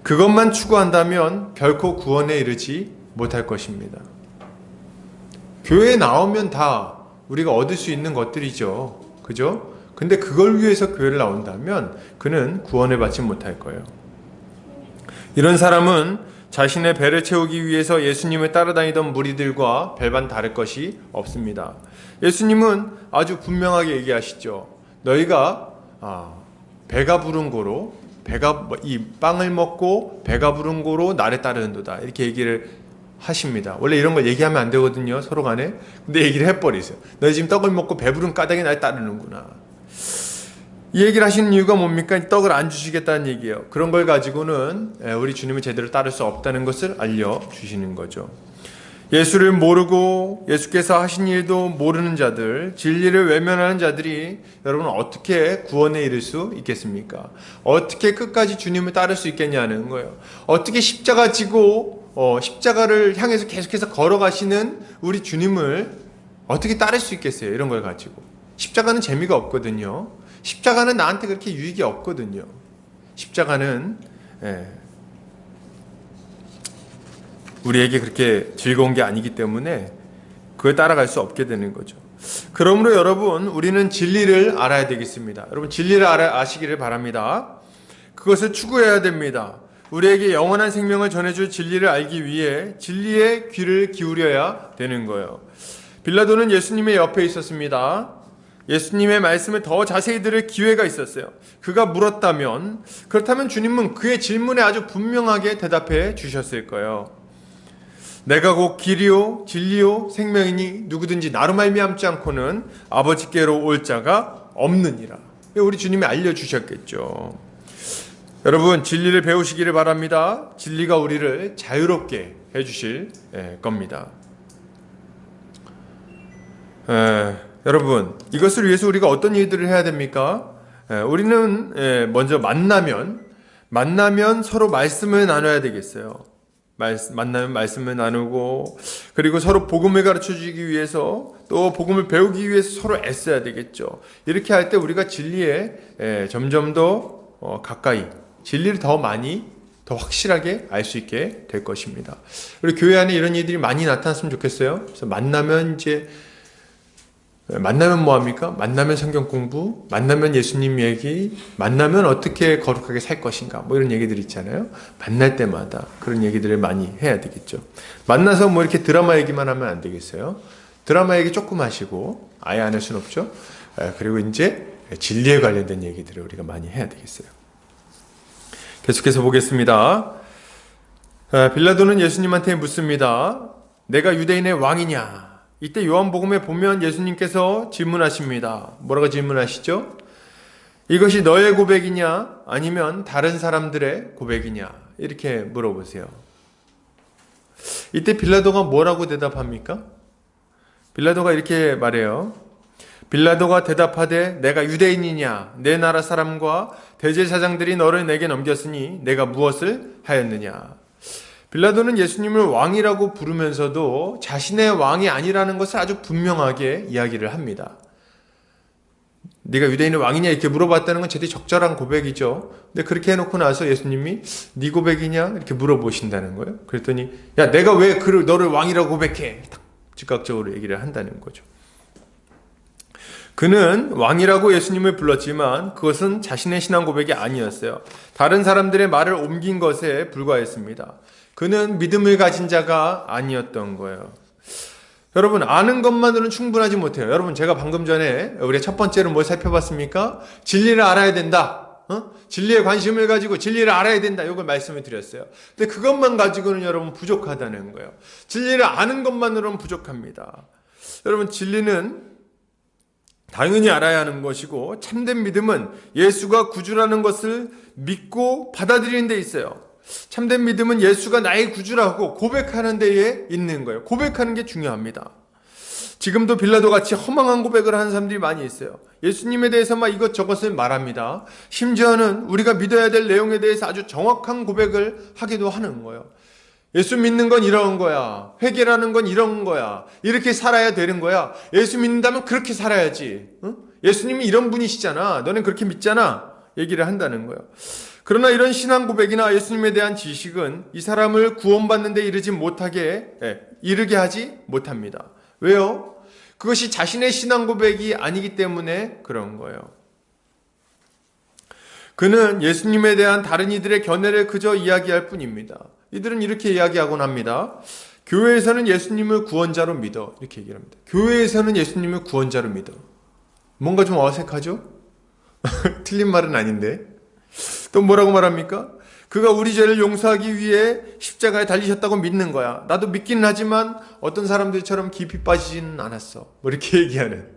A: 그것만 추구한다면 결코 구원에 이르지 못할 것입니다. 교회에 나오면 다 우리가 얻을 수 있는 것들이죠. 그죠? 근데 그걸 위해서 교회를 나온다면 그는 구원을 받지 못할 거예요. 이런 사람은 자신의 배를 채우기 위해서 예수님을 따라다니던 무리들과 별반 다를 것이 없습니다. 예수님은 아주 분명하게 얘기하시죠. 너희가 배가 부른 고로 이 빵을 먹고 배가 부른 고로 나를 따르는도다. 이렇게 얘기를 하십니다. 원래 이런 걸 얘기하면 안 되거든요. 서로 간에. 근데 얘기를 해버리세요. 너희 지금 떡을 먹고 배부른 까닭에 날 따르는구나. 이 얘기를 하시는 이유가 뭡니까? 떡을 안 주시겠다는 얘기예요. 그런 걸 가지고는 우리 주님을 제대로 따를 수 없다는 것을 알려주시는 거죠. 예수를 모르고 예수께서 하신 일도 모르는 자들, 진리를 외면하는 자들이 여러분 어떻게 구원에 이를 수 있겠습니까? 어떻게 끝까지 주님을 따를 수 있겠냐는 거예요. 어떻게 십자가 지고 십자가를 향해서 계속해서 걸어가시는 우리 주님을 어떻게 따를 수 있겠어요? 이런 걸 가지고. 십자가는 재미가 없거든요. 십자가는 나한테 그렇게 유익이 없거든요. 십자가는 우리에게 그렇게 즐거운 게 아니기 때문에 그걸 따라갈 수 없게 되는 거죠. 그러므로 여러분, 우리는 진리를 알아야 되겠습니다. 여러분, 진리를 아시기를 바랍니다. 그것을 추구해야 됩니다. 우리에게 영원한 생명을 전해줄 진리를 알기 위해 진리의 귀를 기울여야 되는 거예요. 빌라도는 예수님의 옆에 있었습니다. 예수님의 말씀을 더 자세히 들을 기회가 있었어요. 그가 물었다면, 그렇다면 주님은 그의 질문에 아주 분명하게 대답해 주셨을 거예요. 내가 곧 길이요 진리요 생명이니 누구든지 나로 말미암지 않고는 아버지께로 올 자가 없느니라. 우리 주님이 알려주셨겠죠. 여러분, 진리를 배우시기를 바랍니다. 진리가 우리를 자유롭게 해주실 겁니다. 여러분, 이것을 위해서 우리가 어떤 일들을 해야 됩니까? 우리는 먼저 만나면 서로 말씀을 나눠야 되겠어요. 만나면 말씀을 나누고, 그리고 서로 복음을 가르쳐주기 위해서, 또 복음을 배우기 위해서 서로 애써야 되겠죠. 이렇게 할 때 우리가 진리에 점점 더 가까이, 진리를 더 많이, 더 확실하게 알 수 있게 될 것입니다. 우리 교회 안에 이런 일들이 많이 나타났으면 좋겠어요. 그래서 만나면 뭐합니까? 만나면 성경 공부, 만나면 예수님 얘기, 만나면 어떻게 거룩하게 살 것인가, 뭐 이런 얘기들 있잖아요. 만날 때마다 그런 얘기들을 많이 해야 되겠죠. 만나서 뭐 이렇게 드라마 얘기만 하면 안 되겠어요. 드라마 얘기 조금 하시고, 아예 안 할 수는 없죠. 그리고 이제 진리에 관련된 얘기들을 우리가 많이 해야 되겠어요. 계속해서 보겠습니다. 빌라도는 예수님한테 묻습니다. 내가 유대인의 왕이냐? 이때 요한복음에 보면 예수님께서 질문하십니다. 뭐라고 질문하시죠? 이것이 너의 고백이냐? 아니면 다른 사람들의 고백이냐? 이렇게 물어보세요. 이때 빌라도가 뭐라고 대답합니까? 빌라도가 이렇게 말해요. 빌라도가 대답하되 내가 유대인이냐? 내 나라 사람과 대제사장들이 너를 내게 넘겼으니 내가 무엇을 하였느냐? 빌라도는 예수님을 왕이라고 부르면서도 자신의 왕이 아니라는 것을 아주 분명하게 이야기를 합니다. 네가 유대인의 왕이냐 이렇게 물어봤다는 건 제대로 적절한 고백이죠. 근데 그렇게 해놓고 나서 예수님이 네 고백이냐 이렇게 물어보신다는 거예요. 그랬더니 야 내가 왜 너를 왕이라고 고백해? 딱 즉각적으로 얘기를 한다는 거죠. 그는 왕이라고 예수님을 불렀지만 그것은 자신의 신앙 고백이 아니었어요. 다른 사람들의 말을 옮긴 것에 불과했습니다. 그는 믿음을 가진 자가 아니었던 거예요. 여러분, 아는 것만으로는 충분하지 못해요. 여러분, 제가 방금 전에 우리가 첫 번째로 뭘 살펴봤습니까? 진리를 알아야 된다. 진리에 관심을 가지고 진리를 알아야 된다. 이걸 말씀을 드렸어요. 근데 그것만 가지고는 여러분 부족하다는 거예요. 진리를 아는 것만으로는 부족합니다. 여러분, 진리는 당연히 알아야 하는 것이고 참된 믿음은 예수가 구주라는 것을 믿고 받아들이는 데 있어요. 참된 믿음은 예수가 나의 구주라고 고백하는 데에 있는 거예요. 고백하는 게 중요합니다. 지금도 빌라도 같이 허망한 고백을 하는 사람들이 많이 있어요. 예수님에 대해서 막 이것저것을 말합니다. 심지어는 우리가 믿어야 될 내용에 대해서 아주 정확한 고백을 하기도 하는 거예요. 예수 믿는 건 이런 거야. 회개라는 건 이런 거야. 이렇게 살아야 되는 거야. 예수 믿는다면 그렇게 살아야지. 예수님이 이런 분이시잖아. 너는 그렇게 믿잖아. 얘기를 한다는 거예요. 그러나 이런 신앙 고백이나 예수님에 대한 지식은 이 사람을 구원받는 데 이르게 하지 못합니다. 왜요? 그것이 자신의 신앙 고백이 아니기 때문에 그런 거예요. 그는 예수님에 대한 다른 이들의 견해를 그저 이야기할 뿐입니다. 이들은 이렇게 이야기하곤 합니다. 교회에서는 예수님을 구원자로 믿어. 이렇게 얘기를 합니다. 교회에서는 예수님을 구원자로 믿어. 뭔가 좀 어색하죠? 틀린 말은 아닌데. 또 뭐라고 말합니까? 그가 우리 죄를 용서하기 위해 십자가에 달리셨다고 믿는 거야. 나도 믿기는 하지만 어떤 사람들처럼 깊이 빠지지는 않았어. 뭐 이렇게 얘기하는.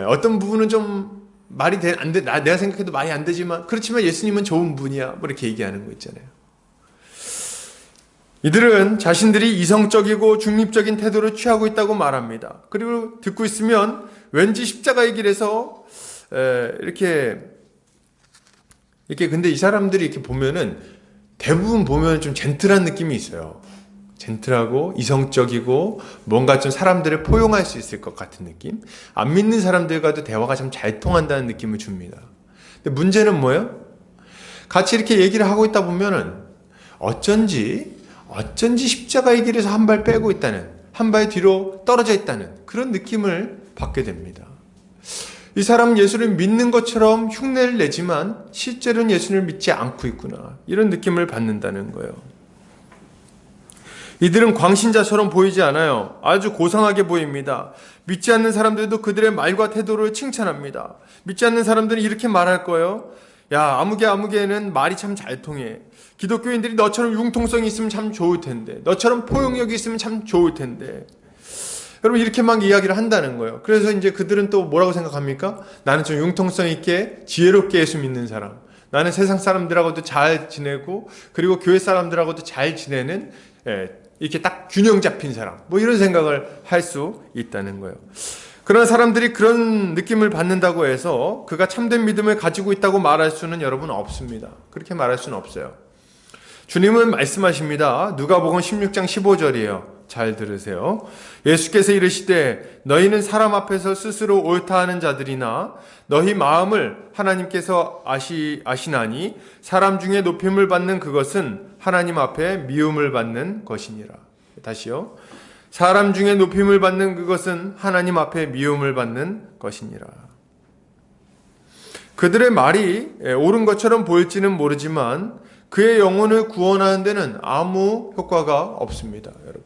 A: 어떤 부분은 좀 말이 안 돼. 내가 생각해도 말이 안 되지만 그렇지만 예수님은 좋은 분이야. 뭐 이렇게 얘기하는 거 있잖아요. 이들은 자신들이 이성적이고 중립적인 태도를 취하고 있다고 말합니다. 그리고 듣고 있으면 왠지 십자가의 길에서 이렇게 근데 이 사람들이 이렇게 보면은 대부분 보면 좀 젠틀한 느낌이 있어요. 젠틀하고 이성적이고 뭔가 좀 사람들을 포용할 수 있을 것 같은 느낌. 안 믿는 사람들과도 대화가 참 잘 통한다는 느낌을 줍니다. 근데 문제는 뭐예요? 같이 이렇게 얘기를 하고 있다 보면은 어쩐지 십자가의 길에서 한 발 빼고 있다는, 한 발 뒤로 떨어져 있다는 그런 느낌을 받게 됩니다. 이 사람은 예수를 믿는 것처럼 흉내를 내지만 실제로는 예수를 믿지 않고 있구나, 이런 느낌을 받는다는 거예요. 이들은 광신자처럼 보이지 않아요. 아주 고상하게 보입니다. 믿지 않는 사람들도 그들의 말과 태도를 칭찬합니다. 믿지 않는 사람들은 이렇게 말할 거예요. 야, 아무개는 말이 참 잘 통해. 기독교인들이 너처럼 융통성이 있으면 참 좋을 텐데, 너처럼 포용력이 있으면 참 좋을 텐데. 여러분, 이렇게 막 이야기를 한다는 거예요. 그래서 이제 그들은 또 뭐라고 생각합니까? 나는 좀 융통성 있게 지혜롭게 예수 믿는 사람, 나는 세상 사람들하고도 잘 지내고 그리고 교회 사람들하고도 잘 지내는, 이렇게 딱 균형 잡힌 사람, 뭐 이런 생각을 할 수 있다는 거예요. 그런 사람들이 그런 느낌을 받는다고 해서 그가 참된 믿음을 가지고 있다고 말할 수는 여러분 없습니다. 그렇게 말할 수는 없어요. 주님은 말씀하십니다. 누가복음 16장 15절이에요. 잘 들으세요. 예수께서 이르시되 너희는 사람 앞에서 스스로 옳다 하는 자들이나 너희 마음을 하나님께서 아시나니 사람 중에 높임을 받는 그것은 하나님 앞에 미움을 받는 것이니라. 다시요. 사람 중에 높임을 받는 그것은 하나님 앞에 미움을 받는 것이니라. 그들의 말이 옳은 것처럼 보일지는 모르지만 그의 영혼을 구원하는 데는 아무 효과가 없습니다. 여러분,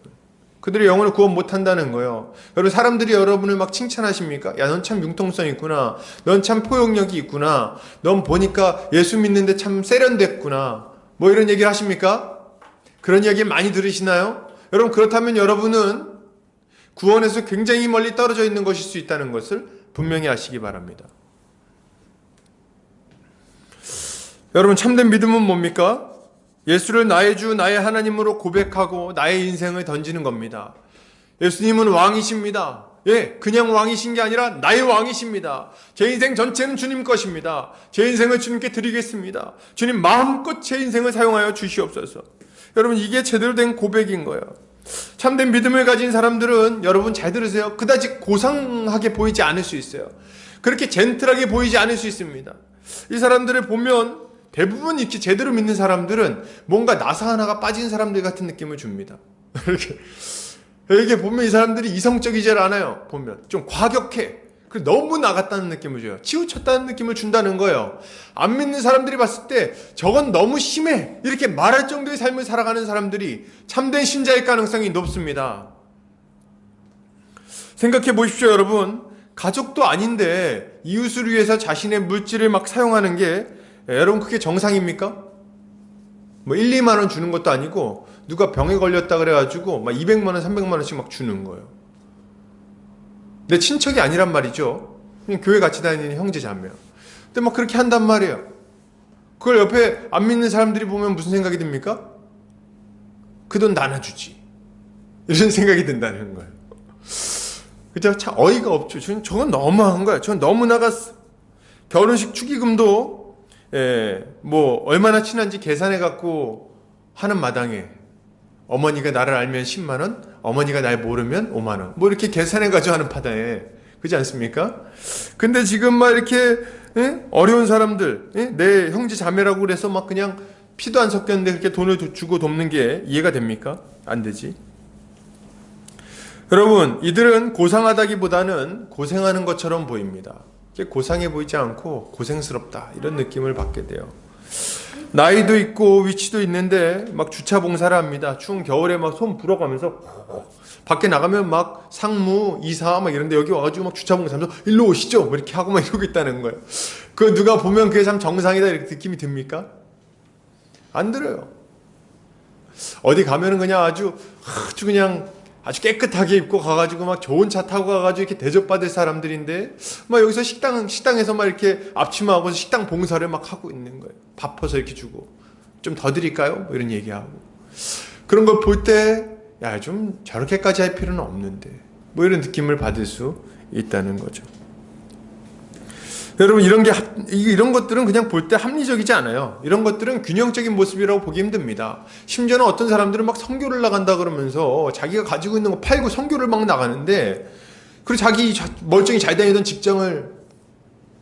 A: 그들의 영혼을 구원 못한다는 거예요. 여러분, 사람들이 여러분을 막 칭찬하십니까? 야, 넌 참 융통성 있구나. 넌 참 포용력이 있구나. 넌 보니까 예수 믿는데 참 세련됐구나. 뭐 이런 얘기를 하십니까? 그런 이야기 많이 들으시나요? 여러분, 그렇다면 여러분은 구원에서 굉장히 멀리 떨어져 있는 것일 수 있다는 것을 분명히 아시기 바랍니다. 여러분, 참된 믿음은 뭡니까? 예수를 나의 주, 나의 하나님으로 고백하고 나의 인생을 던지는 겁니다. 예수님은 왕이십니다. 예, 그냥 왕이신 게 아니라 나의 왕이십니다. 제 인생 전체는 주님 것입니다. 제 인생을 주님께 드리겠습니다. 주님 마음껏 제 인생을 사용하여 주시옵소서. 여러분, 이게 제대로 된 고백인 거예요. 참된 믿음을 가진 사람들은, 여러분 잘 들으세요, 그다지 고상하게 보이지 않을 수 있어요. 그렇게 젠틀하게 보이지 않을 수 있습니다. 이 사람들을 보면 대부분 이렇게 제대로 믿는 사람들은 뭔가 나사 하나가 빠진 사람들 같은 느낌을 줍니다. 이렇게 보면 이 사람들이 이성적이지 않아요. 보면 좀 과격해. 너무 나갔다는 느낌을 줘요. 치우쳤다는 느낌을 준다는 거예요. 안 믿는 사람들이 봤을 때 저건 너무 심해, 이렇게 말할 정도의 삶을 살아가는 사람들이 참된 신자일 가능성이 높습니다. 생각해 보십시오. 여러분, 가족도 아닌데 이웃을 위해서 자신의 물질을 막 사용하는 게, 여러분, 그게 정상입니까? 뭐 1, 2만 원 주는 것도 아니고 누가 병에 걸렸다 그래가지고 막 200만 원, 300만 원씩 막 주는 거예요. 내 친척이 아니란 말이죠. 그냥 교회 같이 다니는 형제 자매요. 근데 막 그렇게 한단 말이에요. 그걸 옆에 안 믿는 사람들이 보면 무슨 생각이 듭니까? 그 돈 나눠주지, 이런 생각이 든다는 거예요. 그죠? 참 어이가 없죠. 저건 너무한 거야. 저건 너무 나갔어. 결혼식 축의금도 뭐 얼마나 친한지 계산해갖고 하는 마당에 어머니가 나를 알면 10만 원, 어머니가 날 모르면 5만 원, 뭐 이렇게 계산해가지고 하는 파다에, 그렇지 않습니까? 근데 지금 막 이렇게 어려운 사람들, 내 형제 자매라고 그래서 막 그냥 피도 안 섞였는데 그렇게 돈을 주고 돕는 게 이해가 됩니까? 안 되지. 여러분, 이들은 고상하다기보다는 고생하는 것처럼 보입니다. 고상해 보이지 않고 고생스럽다, 이런 느낌을 받게 돼요. 나이도 있고 위치도 있는데 막 주차 봉사를 합니다. 추운 겨울에 막 손 불어가면서, 밖에 나가면 막 상무, 이사 막 이런데 여기 와가지고 막 주차 봉사하면서 일로 오시죠, 뭐 이렇게 하고 막 이러고 있다는 거예요. 그 누가 보면 그게 참 정상이다, 이렇게 느낌이 듭니까? 안 들어요. 어디 가면은 그냥 아주 그냥 아주 깨끗하게 입고 가가지고 막 좋은 차 타고 가가지고 이렇게 대접받을 사람들인데, 막 여기서 식당에서 막 이렇게 앞치마하고 식당 봉사를 막 하고 있는 거예요. 밥 퍼서 이렇게 주고, 좀 더 드릴까요? 뭐 이런 얘기하고. 그런 걸 볼 때 야, 좀 저렇게까지 할 필요는 없는데 뭐 이런 느낌을 받을 수 있다는 거죠. 여러분, 이런 것들은 그냥 볼 때 합리적이지 않아요. 이런 것들은 균형적인 모습이라고 보기 힘듭니다. 심지어는 어떤 사람들은 막 선교를 나간다 그러면서 자기가 가지고 있는 거 팔고 선교를 막 나가는데, 그리고 자기 멀쩡히 잘 다니던 직장을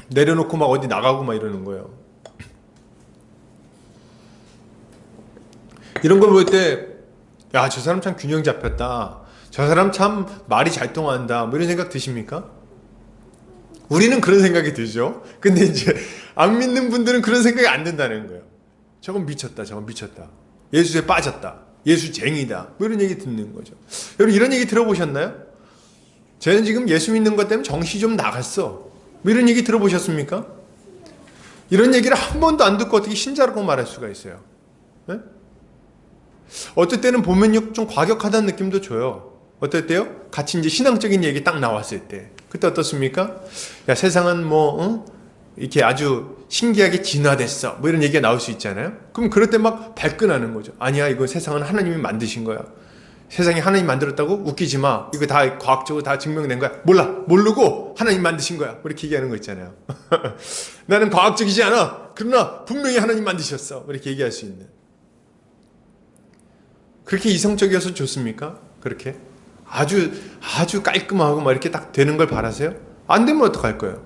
A: 내려놓고 막 어디 나가고 막 이러는 거예요. 이런 걸 볼 때, 야, 저 사람 참 균형 잡혔다. 저 사람 참 말이 잘 통한다. 뭐 이런 생각 드십니까? 우리는 그런 생각이 들죠. 근데 이제 안 믿는 분들은 그런 생각이 안 든다는 거예요. 저건 미쳤다. 저건 미쳤다. 예수에 빠졌다. 예수쟁이다. 뭐 이런 얘기 듣는 거죠. 여러분, 이런 얘기 들어보셨나요? 쟤는 지금 예수 믿는 것 때문에 정신이 좀 나갔어. 뭐 이런 얘기 들어보셨습니까? 이런 얘기를 한 번도 안 듣고 어떻게 신자라고 말할 수가 있어요? 네? 어떨 때는 보면 좀 과격하다는 느낌도 줘요. 어떨 때요? 같이 이제 신앙적인 얘기 딱 나왔을 때. 그때 어떻습니까? 야, 세상은 이렇게 아주 신기하게 진화됐어. 뭐 이런 얘기가 나올 수 있잖아요. 그럼 그럴 때 막 발끈하는 거죠. 아니야, 이거 세상은 하나님이 만드신 거야. 세상이 하나님 만들었다고? 웃기지 마. 이거 다 과학적으로 다 증명된 거야. 몰라. 모르고 하나님 만드신 거야. 뭐 이렇게 얘기하는 거 있잖아요. 나는 과학적이지 않아. 그러나 분명히 하나님 만드셨어. 뭐 이렇게 얘기할 수 있는. 그렇게 이성적이어서 좋습니까? 그렇게? 아주 깔끔하고 막 이렇게 딱 되는 걸 바라세요? 안 되면 어떡할 거예요?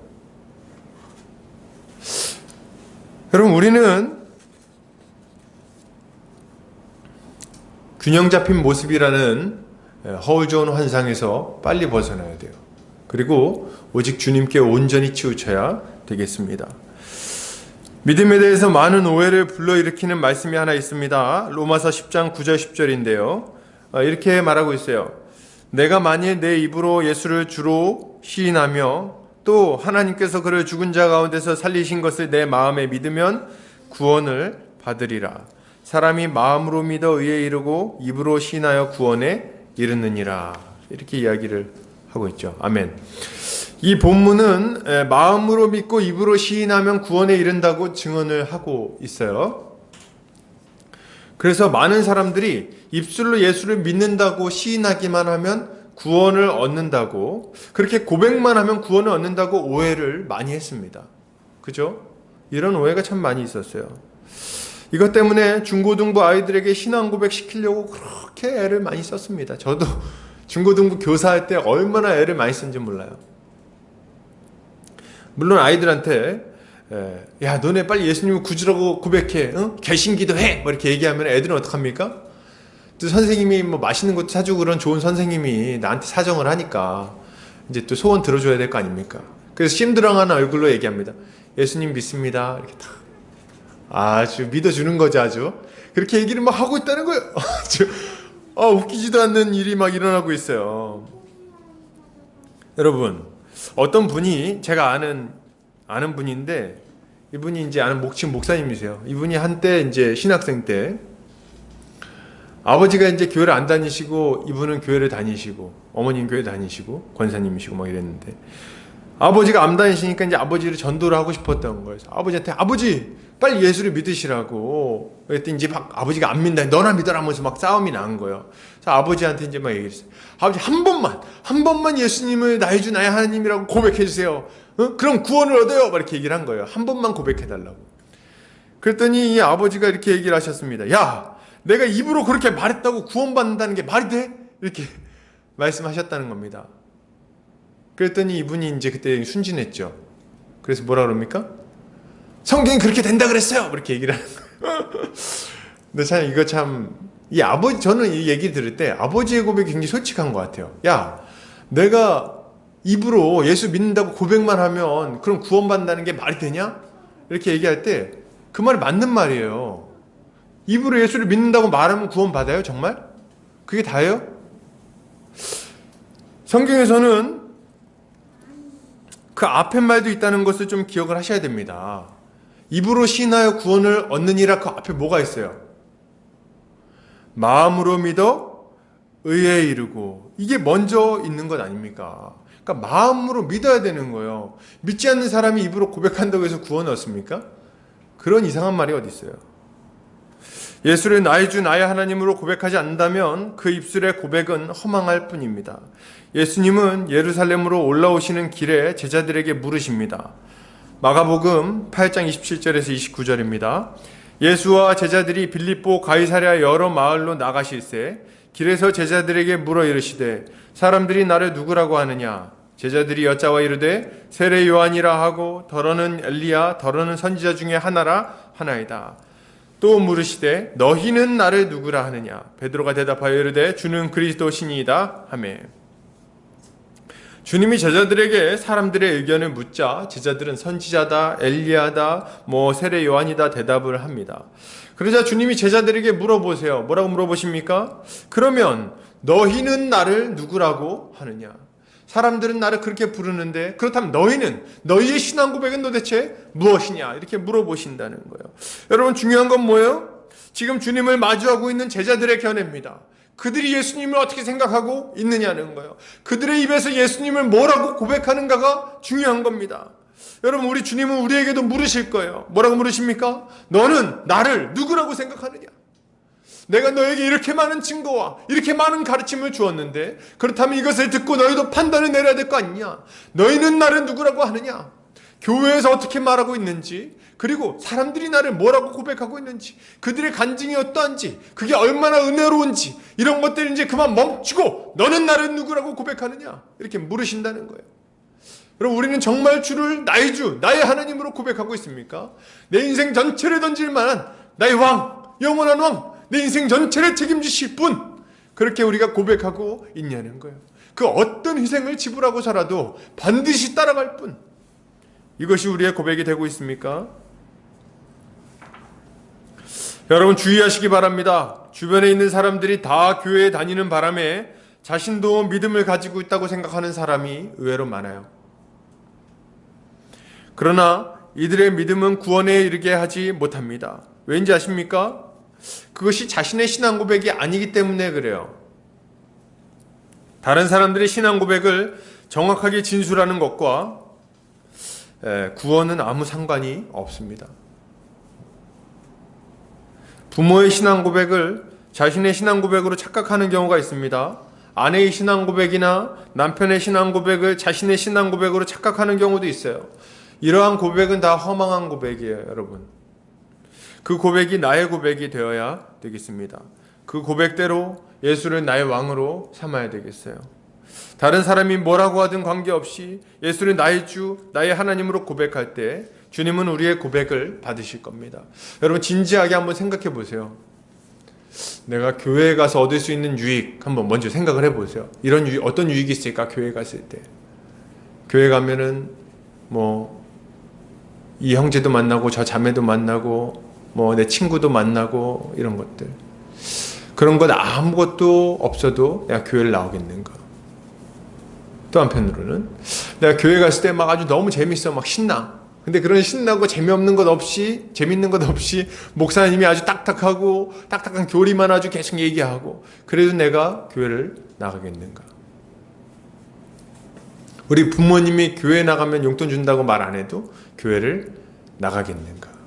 A: 여러분, 우리는 균형 잡힌 모습이라는 허울 좋은 환상에서 빨리 벗어나야 돼요. 그리고 오직 주님께 온전히 치우쳐야 되겠습니다. 믿음에 대해서 많은 오해를 불러일으키는 말씀이 하나 있습니다. 로마서 10장 9절 10절인데요. 이렇게 말하고 있어요. 내가 만일 내 입으로 예수를 주로 시인하며 또 하나님께서 그를 죽은 자 가운데서 살리신 것을 내 마음에 믿으면 구원을 받으리라. 사람이 마음으로 믿어 의에 이르고 입으로 시인하여 구원에 이르느니라. 이렇게 이야기를 하고 있죠. 아멘. 이 본문은 마음으로 믿고 입으로 시인하면 구원에 이른다고 증언을 하고 있어요. 그래서 많은 사람들이 입술로 예수를 믿는다고 시인하기만 하면 구원을 얻는다고, 그렇게 고백만 하면 구원을 얻는다고 오해를 많이 했습니다. 그죠? 이런 오해가 참 많이 있었어요. 이것 때문에 중고등부 아이들에게 신앙 고백 시키려고 그렇게 애를 많이 썼습니다. 저도 중고등부 교사할 때 얼마나 애를 많이 쓴지 몰라요. 물론 아이들한테 야, 너네 빨리 예수님을 구주라고 고백해, 개신기도 해, 뭐 이렇게 얘기하면 애들은 어떡합니까? 또 선생님이 뭐 맛있는 것도 사주고 그런 좋은 선생님이 나한테 사정을 하니까 이제 또 소원 들어줘야 될 거 아닙니까? 그래서 심드렁한 얼굴로 얘기합니다. 예수님 믿습니다. 이렇게 딱 아주 믿어주는 거죠. 아주 그렇게 얘기를 막 하고 있다는 거예요. 아주 웃기지도 않는 일이 막 일어나고 있어요. 여러분, 어떤 분이, 제가 아는 분인데, 이분이 이제 아는 목사님이세요. 이분이 한때 이제 신학생 때 아버지가 이제 교회를 안 다니시고 이분은 교회를 다니시고 어머님 교회 다니시고 권사님이시고 막 이랬는데, 아버지가 안 다니시니까 이제 아버지를 전도를 하고 싶었던 거예요. 아버지한테 아버지 빨리 예수를 믿으시라고 그랬더니 이제 막 아버지가 안 믿는다, 너나 믿어라 하면서 막 싸움이 난 거예요. 그래서 아버지한테 이제 막 얘기했어요. 아버지 한 번만 예수님을 나의 주 나의 하나님이라고 고백해 주세요. 그럼 구원을 얻어요. 막 이렇게 얘기를 한 거예요. 한 번만 고백해 달라고. 그랬더니 이 아버지가 이렇게 얘기를 하셨습니다. 야, 내가 입으로 그렇게 말했다고 구원받는다는 게 말이 돼? 이렇게 말씀하셨다는 겁니다. 그랬더니 이분이 이제 그때 순진했죠. 그래서 뭐라 그럽니까? 성경이 그렇게 된다 그랬어요. 이렇게 얘기를 하는 거예요. 근데 참 이거 참, 이 아버지, 저는 이 얘기 들을 때 아버지의 고백이 굉장히 솔직한 것 같아요. 야, 내가 입으로 예수 믿는다고 고백만 하면 그럼 구원받는다는 게 말이 되냐? 이렇게 얘기할 때 그 말이 맞는 말이에요. 입으로 예수를 믿는다고 말하면 구원받아요? 정말? 그게 다예요? 성경에서는 그 앞에 말도 있다는 것을 좀 기억을 하셔야 됩니다. 입으로 시인하여 구원을 얻느니라, 그 앞에 뭐가 있어요? 마음으로 믿어 의에 이르고, 이게 먼저 있는 것 아닙니까? 그러니까 마음으로 믿어야 되는 거예요. 믿지 않는 사람이 입으로 고백한다고 해서 구원을 얻습니까? 그런 이상한 말이 어디 있어요? 예수를 나의 주 나의 하나님으로 고백하지 않는다면 그 입술의 고백은 허망할 뿐입니다. 예수님은 예루살렘으로 올라오시는 길에 제자들에게 물으십니다. 마가복음 8장 27절에서 29절입니다. 예수와 제자들이 빌립보 가이사랴 여러 마을로 나가실새 길에서 제자들에게 물어 이르시되 사람들이 나를 누구라고 하느냐? 제자들이 여짜와 이르되 세례 요한이라 하고 더러는 엘리야 더러는 선지자 중에 하나라 하나이다. 또 물으시되 너희는 나를 누구라 하느냐? 베드로가 대답하여 이르되 주는 그리스도시니이다 하매. 주님이 제자들에게 사람들의 의견을 묻자 제자들은 선지자다, 엘리야다, 세례 요한이다 대답을 합니다. 그러자 주님이 제자들에게 물어보세요. 뭐라고 물어보십니까? 그러면 너희는 나를 누구라고 하느냐? 사람들은 나를 그렇게 부르는데 그렇다면 너희의 신앙 고백은 도대체 무엇이냐? 이렇게 물어보신다는 거예요. 여러분 중요한 건 뭐예요? 지금 주님을 마주하고 있는 제자들의 견해입니다. 그들이 예수님을 어떻게 생각하고 있느냐는 거예요. 그들의 입에서 예수님을 뭐라고 고백하는가가 중요한 겁니다. 여러분 우리 주님은 우리에게도 물으실 거예요. 뭐라고 물으십니까? 너는 나를 누구라고 생각하느냐? 내가 너에게 이렇게 많은 증거와 이렇게 많은 가르침을 주었는데 그렇다면 이것을 듣고 너희도 판단을 내려야 될 거 아니냐? 너희는 나를 누구라고 하느냐? 교회에서 어떻게 말하고 있는지 그리고 사람들이 나를 뭐라고 고백하고 있는지 그들의 간증이 어떠한지 그게 얼마나 은혜로운지 이런 것들 이제 그만 멈추고 너는 나를 누구라고 고백하느냐? 이렇게 물으신다는 거예요. 여러분 우리는 정말 주를 나의 주 나의 하나님으로 고백하고 있습니까? 내 인생 전체를 던질 만한 나의 왕 영원한 왕 내 인생 전체를 책임지실 분 그렇게 우리가 고백하고 있냐는 거예요. 그 어떤 희생을 지불하고 살아도 반드시 따라갈 분 이것이 우리의 고백이 되고 있습니까? 여러분 주의하시기 바랍니다. 주변에 있는 사람들이 다 교회에 다니는 바람에 자신도 믿음을 가지고 있다고 생각하는 사람이 의외로 많아요. 그러나 이들의 믿음은 구원에 이르게 하지 못합니다. 왠지 아십니까? 그것이 자신의 신앙 고백이 아니기 때문에 그래요. 다른 사람들의 신앙 고백을 정확하게 진술하는 것과 구원은 아무 상관이 없습니다. 부모의 신앙 고백을 자신의 신앙 고백으로 착각하는 경우가 있습니다. 아내의 신앙 고백이나 남편의 신앙 고백을 자신의 신앙 고백으로 착각하는 경우도 있어요. 이러한 고백은 다 허망한 고백이에요, 여러분. 그 고백이 나의 고백이 되어야 되겠습니다. 그 고백대로 예수를 나의 왕으로 삼아야 되겠어요. 다른 사람이 뭐라고 하든 관계없이 예수를 나의 주, 나의 하나님으로 고백할 때 주님은 우리의 고백을 받으실 겁니다. 여러분 진지하게 한번 생각해 보세요. 내가 교회에 가서 얻을 수 있는 유익 한번 먼저 생각을 해보세요. 이런 유익, 어떤 유익이 있을까? 교회 갔을 때 교회 가면은 이 형제도 만나고 저 자매도 만나고 내 친구도 만나고 이런 것들 그런 것 아무것도 없어도 내가 교회를 나오겠는가? 또 한편으로는 내가 교회 갔을 때 막 아주 너무 재밌어 막 신나. 근데 그런 신나고 재미없는 것 없이 재밌는 것 없이 목사님이 아주 딱딱한 교리만 아주 계속 얘기하고 그래도 내가 교회를 나가겠는가? 우리 부모님이 교회 나가면 용돈 준다고 말 안 해도 교회를 나가겠는가?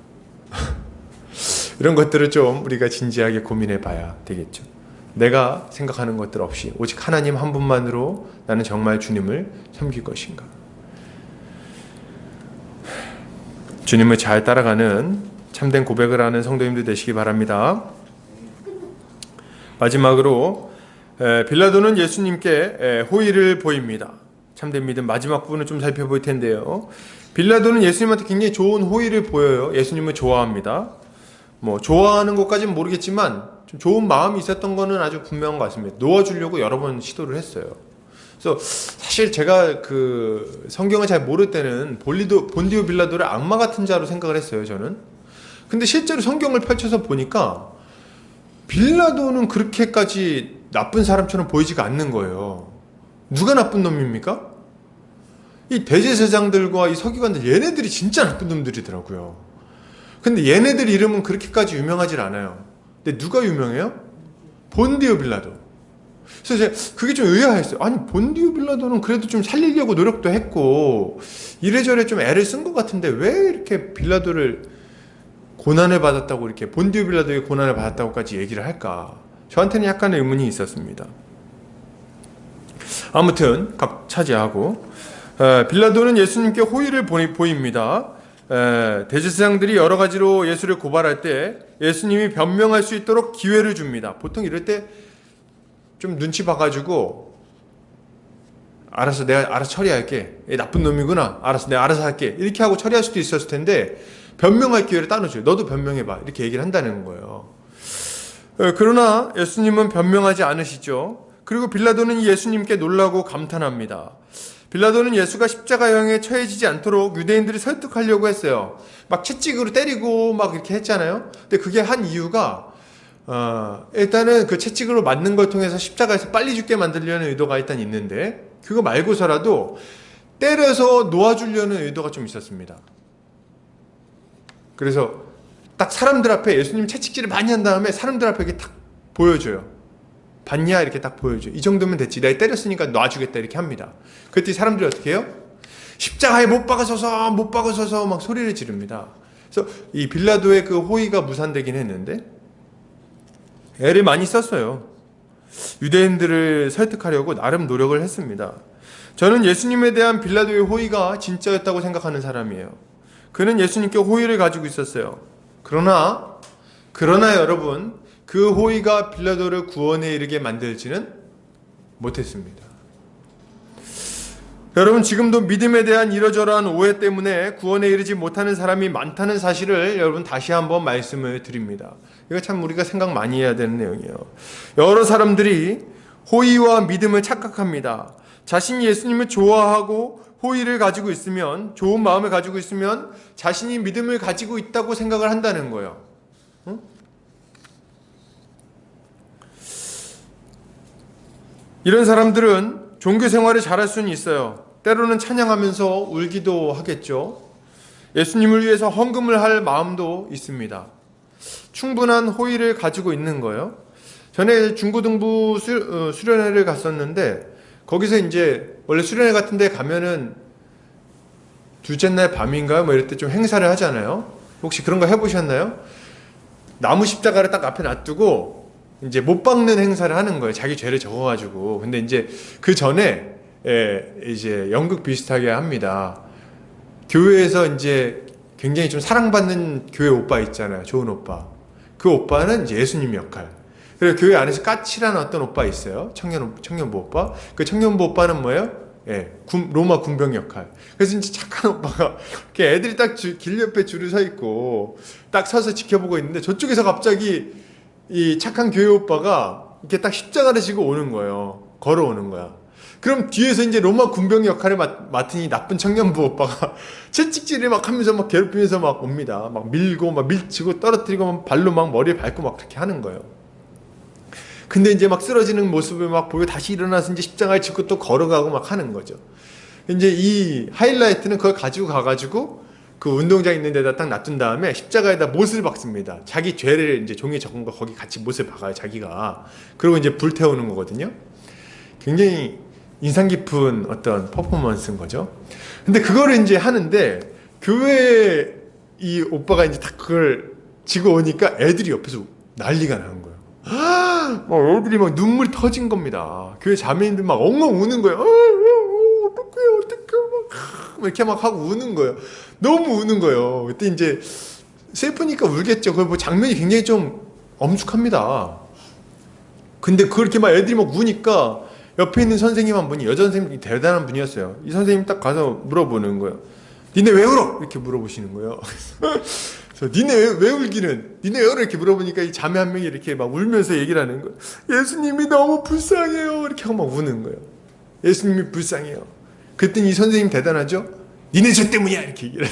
A: 이런 것들을 좀 우리가 진지하게 고민해 봐야 되겠죠. 내가 생각하는 것들 없이 오직 하나님 한 분만으로 나는 정말 주님을 섬길 것인가? 주님을 잘 따라가는 참된 고백을 하는 성도님들 되시기 바랍니다. 마지막으로 빌라도는 예수님께 호의를 보입니다. 참된 믿음 마지막 부분을 좀 살펴볼 텐데요. 빌라도는 예수님한테 굉장히 좋은 호의를 보여요. 예수님을 좋아합니다. 좋아하는 것까지는 모르겠지만 좀 좋은 마음이 있었던 거는 아주 분명한 것 같습니다. 놓아주려고 여러 번 시도를 했어요. 그래서 사실 제가 그 성경을 잘 모를 때는 본디오 빌라도를 악마 같은 자로 생각을 했어요, 저는. 근데 실제로 성경을 펼쳐서 보니까 빌라도는 그렇게까지 나쁜 사람처럼 보이지가 않는 거예요. 누가 나쁜 놈입니까? 이 대제사장들과 이 서기관들 얘네들이 진짜 나쁜 놈들이더라고요. 근데 얘네들 이름은 그렇게까지 유명하지 않아요. 근데 누가 유명해요? 본디오 빌라도. 그래서 제가 그게 좀 의아했어요. 아니 본디오 빌라도는 그래도 좀 살리려고 노력도 했고 이래저래 좀 애를 쓴 것 같은데 왜 이렇게 빌라도를 고난을 받았다고 이렇게 본디오 빌라도의 고난을 받았다고까지 얘기를 할까? 저한테는 약간의 의문이 있었습니다. 아무튼 각 차지하고 빌라도는 예수님께 호의를 보입니다. 대제사장들이 여러 가지로 예수를 고발할 때 예수님이 변명할 수 있도록 기회를 줍니다. 보통 이럴 때 좀 눈치 봐가지고 알았어, 내가 알아서 처리할게. 얘 나쁜 놈이구나. 알았어, 내가 알아서 할게. 이렇게 하고 처리할 수도 있었을 텐데 변명할 기회를 따놓죠. 너도 변명해봐. 이렇게 얘기를 한다는 거예요. 그러나 예수님은 변명하지 않으시죠. 그리고 빌라도는 예수님께 놀라고 감탄합니다. 빌라도는 예수가 십자가형에 처해지지 않도록 유대인들이 설득하려고 했어요. 막 채찍으로 때리고 막 이렇게 했잖아요. 근데 그게 한 이유가 일단은 그 채찍으로 맞는 걸 통해서 십자가에서 빨리 죽게 만들려는 의도가 일단 있는데, 그거 말고서라도 때려서 놓아주려는 의도가 좀 있었습니다. 그래서 딱 사람들 앞에 예수님 채찍질을 많이 한 다음에 사람들 앞에 이렇게 딱 보여줘요. 봤냐? 이렇게 딱 보여줘요. 이 정도면 됐지. 내가 때렸으니까 놔주겠다. 이렇게 합니다. 그랬더니 사람들이 어떻게 해요? 십자가에 못 박아서서 막 소리를 지릅니다. 그래서 이 빌라도의 그 호의가 무산되긴 했는데 애를 많이 썼어요. 유대인들을 설득하려고 나름 노력을 했습니다. 저는 예수님에 대한 빌라도의 호의가 진짜였다고 생각하는 사람이에요. 그는 예수님께 호의를 가지고 있었어요. 그러나 여러분, 그 호의가 빌라도를 구원에 이르게 만들지는 못했습니다. 여러분, 지금도 믿음에 대한 이러저러한 오해 때문에 구원에 이르지 못하는 사람이 많다는 사실을 여러분 다시 한번 말씀을 드립니다. 이거 참 우리가 생각 많이 해야 되는 내용이에요. 여러 사람들이 호의와 믿음을 착각합니다. 자신이 예수님을 좋아하고 호의를 가지고 있으면, 좋은 마음을 가지고 있으면 자신이 믿음을 가지고 있다고 생각을 한다는 거예요. 응? 이런 사람들은 종교 생활을 잘할 수는 있어요. 때로는 찬양하면서 울기도 하겠죠. 예수님을 위해서 헌금을 할 마음도 있습니다. 충분한 호의를 가지고 있는 거예요. 전에 중고등부 수련회를 갔었는데 거기서 이제 원래 수련회 같은 데 가면은 둘째 날 밤인가요? 뭐 이럴 때 좀 행사를 하잖아요. 혹시 그런 거 해보셨나요? 나무 십자가를 딱 앞에 놔두고 이제 못 박는 행사를 하는 거예요. 자기 죄를 적어가지고. 근데 이제 그 전에 이제 연극 비슷하게 합니다. 교회에서 이제 굉장히 좀 사랑받는 교회 오빠 있잖아요. 좋은 오빠. 그 오빠는 이제 예수님 역할. 그리고 교회 안에서 까칠한 어떤 오빠 있어요. 청년부 오빠. 그 청년부 오빠는 뭐예요? 로마 군병 역할. 그래서 이제 착한 오빠가 이렇게 애들이 딱 길 옆에 줄을 서 있고 딱 서서 지켜보고 있는데 저쪽에서 갑자기 이 착한 교회 오빠가 이렇게 딱 십자가를 지고 오는 거예요. 걸어오는 거야. 그럼 뒤에서 이제 로마 군병 역할을 맡은 이 나쁜 청년부 오빠가 채찍질을 막 하면서 막 괴롭히면서 막 옵니다. 막 밀고 막 밀치고 떨어뜨리고 막 발로 막 머리를 밟고 막 그렇게 하는 거예요. 근데 이제 막 쓰러지는 모습을 막 보고 다시 일어나서 이제 십자가를 짚고 또 걸어가고 막 하는 거죠. 이제 이 하이라이트는 그걸 가지고 가가지고 그 운동장 있는 데다 딱 놔둔 다음에 십자가에다 못을 박습니다. 자기 죄를 이제 종이에 적은 거 거기 같이 못을 박아요, 자기가. 그리고 이제 불태우는 거거든요. 굉장히 인상 깊은 어떤 퍼포먼스인 거죠. 근데 그거를 이제 하는데 교회에 이 오빠가 이제 딱 그걸 지고 오니까 애들이 옆에서 난리가 나는 거예요. 막 애들이 막 눈물이 터진 겁니다. 교회 자매님들 막 엉엉 우는 거예요. 어떡해 막 이렇게 막 하고 우는 거예요. 너무 우는 거예요. 그때 이제 슬프니까 울겠죠. 그 뭐 장면이 굉장히 좀 엄숙합니다. 근데 그렇게 막 애들이 막 우니까 옆에 있는 선생님 한 분이, 여자 선생님이 대단한 분이었어요. 이 선생님 딱 가서 물어보는 거예요. 니네 왜 울어? 이렇게 물어보시는 거예요. 그래서 니네 왜 울기는? 니네 왜 울어? 이렇게 물어보니까 이 자매 한 명이 이렇게 막 울면서 얘기를 하는 거예요. 예수님이 너무 불쌍해요. 이렇게 하고 막 우는 거예요. 예수님이 불쌍해요. 그랬더니 이 선생님 대단하죠? 니네 죄 때문이야. 이렇게 얘기를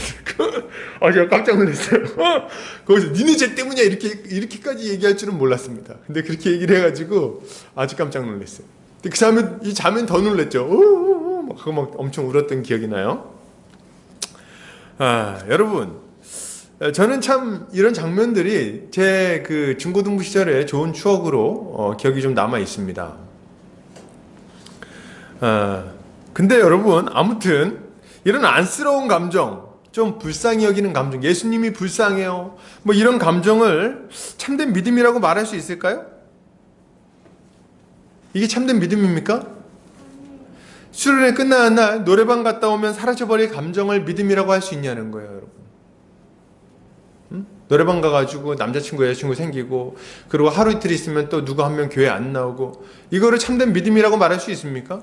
A: 하고. 제가 깜짝 놀랐어요. 거기서 니네 죄 때문이야. 이렇게까지 얘기할 줄은 몰랐습니다. 근데 그렇게 얘기를 해가지고 아주 깜짝 놀랐어요. 근데 이 자매는 더 놀랐죠. 막 엄청 울었던 기억이 나요. 여러분, 저는 참 이런 장면들이 제 그 중고등부 시절에 좋은 추억으로 기억이 좀 남아 있습니다. 근데 여러분, 아무튼 이런 안쓰러운 감정, 좀 불쌍히 여기는 감정, 예수님이 불쌍해요, 뭐 이런 감정을 참된 믿음이라고 말할 수 있을까요? 이게 참된 믿음입니까? 수련회 끝나는 날 노래방 갔다 오면 사라져버릴 감정을 믿음이라고 할 수 있냐는 거예요, 여러분. 노래방 가가지고 남자친구 여자친구 생기고 그리고 하루 이틀 있으면 또 누구 한 명 교회 안 나오고, 이거를 참된 믿음이라고 말할 수 있습니까?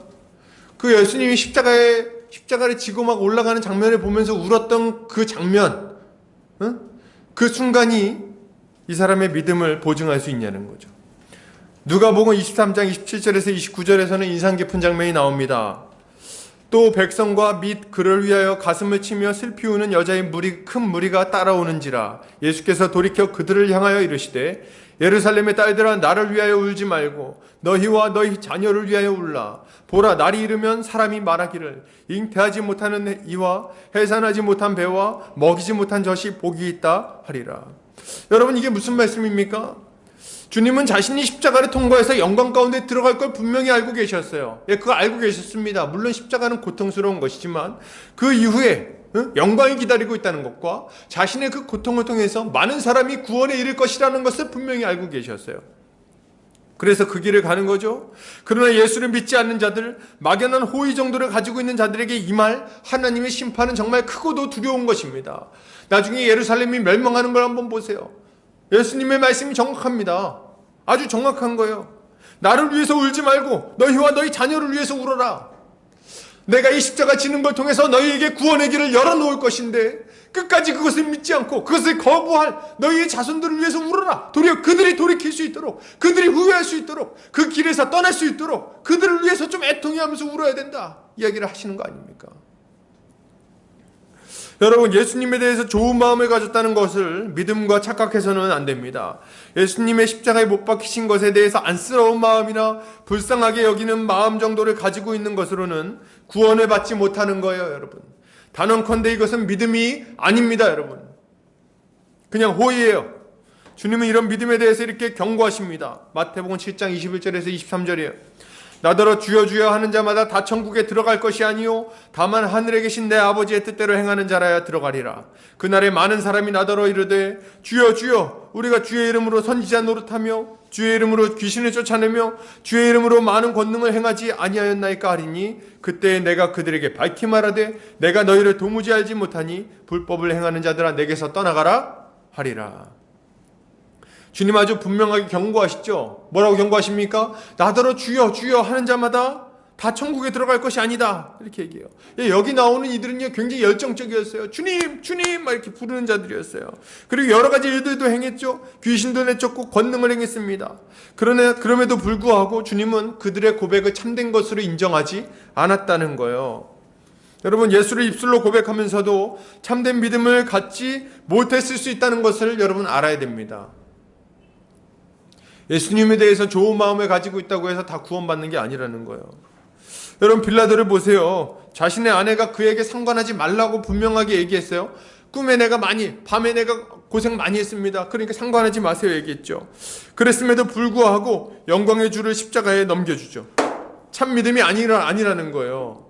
A: 그 예수님이 십자가를 지고 막 올라가는 장면을 보면서 울었던 그 장면, 그 순간이 이 사람의 믿음을 보증할 수 있냐는 거죠. 누가복음 23장 27절에서 29절에서는 인상 깊은 장면이 나옵니다. 또 백성과 및 그를 위하여 가슴을 치며 슬피 우는 여자의 큰 무리가 따라오는지라. 예수께서 돌이켜 그들을 향하여 이르시되 예루살렘의 딸들아, 나를 위하여 울지 말고 너희와 너희 자녀를 위하여 울라. 보라, 날이 이르면 사람이 말하기를 잉태하지 못하는 이와 해산하지 못한 배와 먹이지 못한 젖이 복이 있다 하리라. 여러분, 이게 무슨 말씀입니까? 주님은 자신이 십자가를 통과해서 영광 가운데 들어갈 걸 분명히 알고 계셨어요. 예, 그거 알고 계셨습니다. 물론 십자가는 고통스러운 것이지만 그 이후에 영광이 기다리고 있다는 것과 자신의 그 고통을 통해서 많은 사람이 구원에 이를 것이라는 것을 분명히 알고 계셨어요. 그래서 그 길을 가는 거죠. 그러나 예수를 믿지 않는 자들, 막연한 호의 정도를 가지고 있는 자들에게 임할 하나님의 심판은 정말 크고도 두려운 것입니다. 나중에 예루살렘이 멸망하는 걸 한번 보세요. 예수님의 말씀이 정확합니다. 아주 정확한 거예요. 나를 위해서 울지 말고 너희와 너희 자녀를 위해서 울어라. 내가 이 십자가 지는 걸 통해서 너희에게 구원의 길을 열어놓을 것인데 끝까지 그것을 믿지 않고 그것을 거부할 너희의 자손들을 위해서 울어라. 도리어 그들이 돌이킬 수 있도록, 그들이 후회할 수 있도록, 그 길에서 떠날 수 있도록 그들을 위해서 좀 애통해하면서 울어야 된다, 이야기를 하시는 거 아닙니까? 여러분, 예수님에 대해서 좋은 마음을 가졌다는 것을 믿음과 착각해서는 안 됩니다. 예수님의 십자가에 못 박히신 것에 대해서 안쓰러운 마음이나 불쌍하게 여기는 마음 정도를 가지고 있는 것으로는 구원을 받지 못하는 거예요, 여러분. 단언컨대 이것은 믿음이 아닙니다, 여러분. 그냥 호의예요. 주님은 이런 믿음에 대해서 이렇게 경고하십니다. 마태복음 7장 21절에서 23절이에요. 나더러 주여 주여 하는 자마다 다 천국에 들어갈 것이 아니요 다만 하늘에 계신 내 아버지의 뜻대로 행하는 자라야 들어가리라. 그날에 많은 사람이 나더러 이르되 주여 주여 우리가 주의 이름으로 선지자 노릇하며 주의 이름으로 귀신을 쫓아내며 주의 이름으로 많은 권능을 행하지 아니하였나이까 하리니 그때 내가 그들에게 밝히 말하되 내가 너희를 도무지 알지 못하니 불법을 행하는 자들아 내게서 떠나가라 하리라. 주님 아주 분명하게 경고하시죠. 뭐라고 경고하십니까? 나더러 주여 주여 하는 자마다 다 천국에 들어갈 것이 아니다, 이렇게 얘기해요. 여기 나오는 이들은요 굉장히 열정적이었어요. 주님 주님 막 이렇게 부르는 자들이었어요. 그리고 여러 가지 일들도 행했죠. 귀신도 내쫓고 권능을 행했습니다. 그럼에도 불구하고 주님은 그들의 고백을 참된 것으로 인정하지 않았다는 거예요. 여러분, 예수를 입술로 고백하면서도 참된 믿음을 갖지 못했을 수 있다는 것을 여러분 알아야 됩니다. 예수님에 대해서 좋은 마음을 가지고 있다고 해서 다 구원받는 게 아니라는 거예요. 여러분, 빌라도를 보세요. 자신의 아내가 그에게 상관하지 말라고 분명하게 얘기했어요. 밤에 내가 고생 많이 했습니다. 그러니까 상관하지 마세요 얘기했죠. 그랬음에도 불구하고 영광의 주를 십자가에 넘겨주죠. 참 믿음이 아니라는 거예요.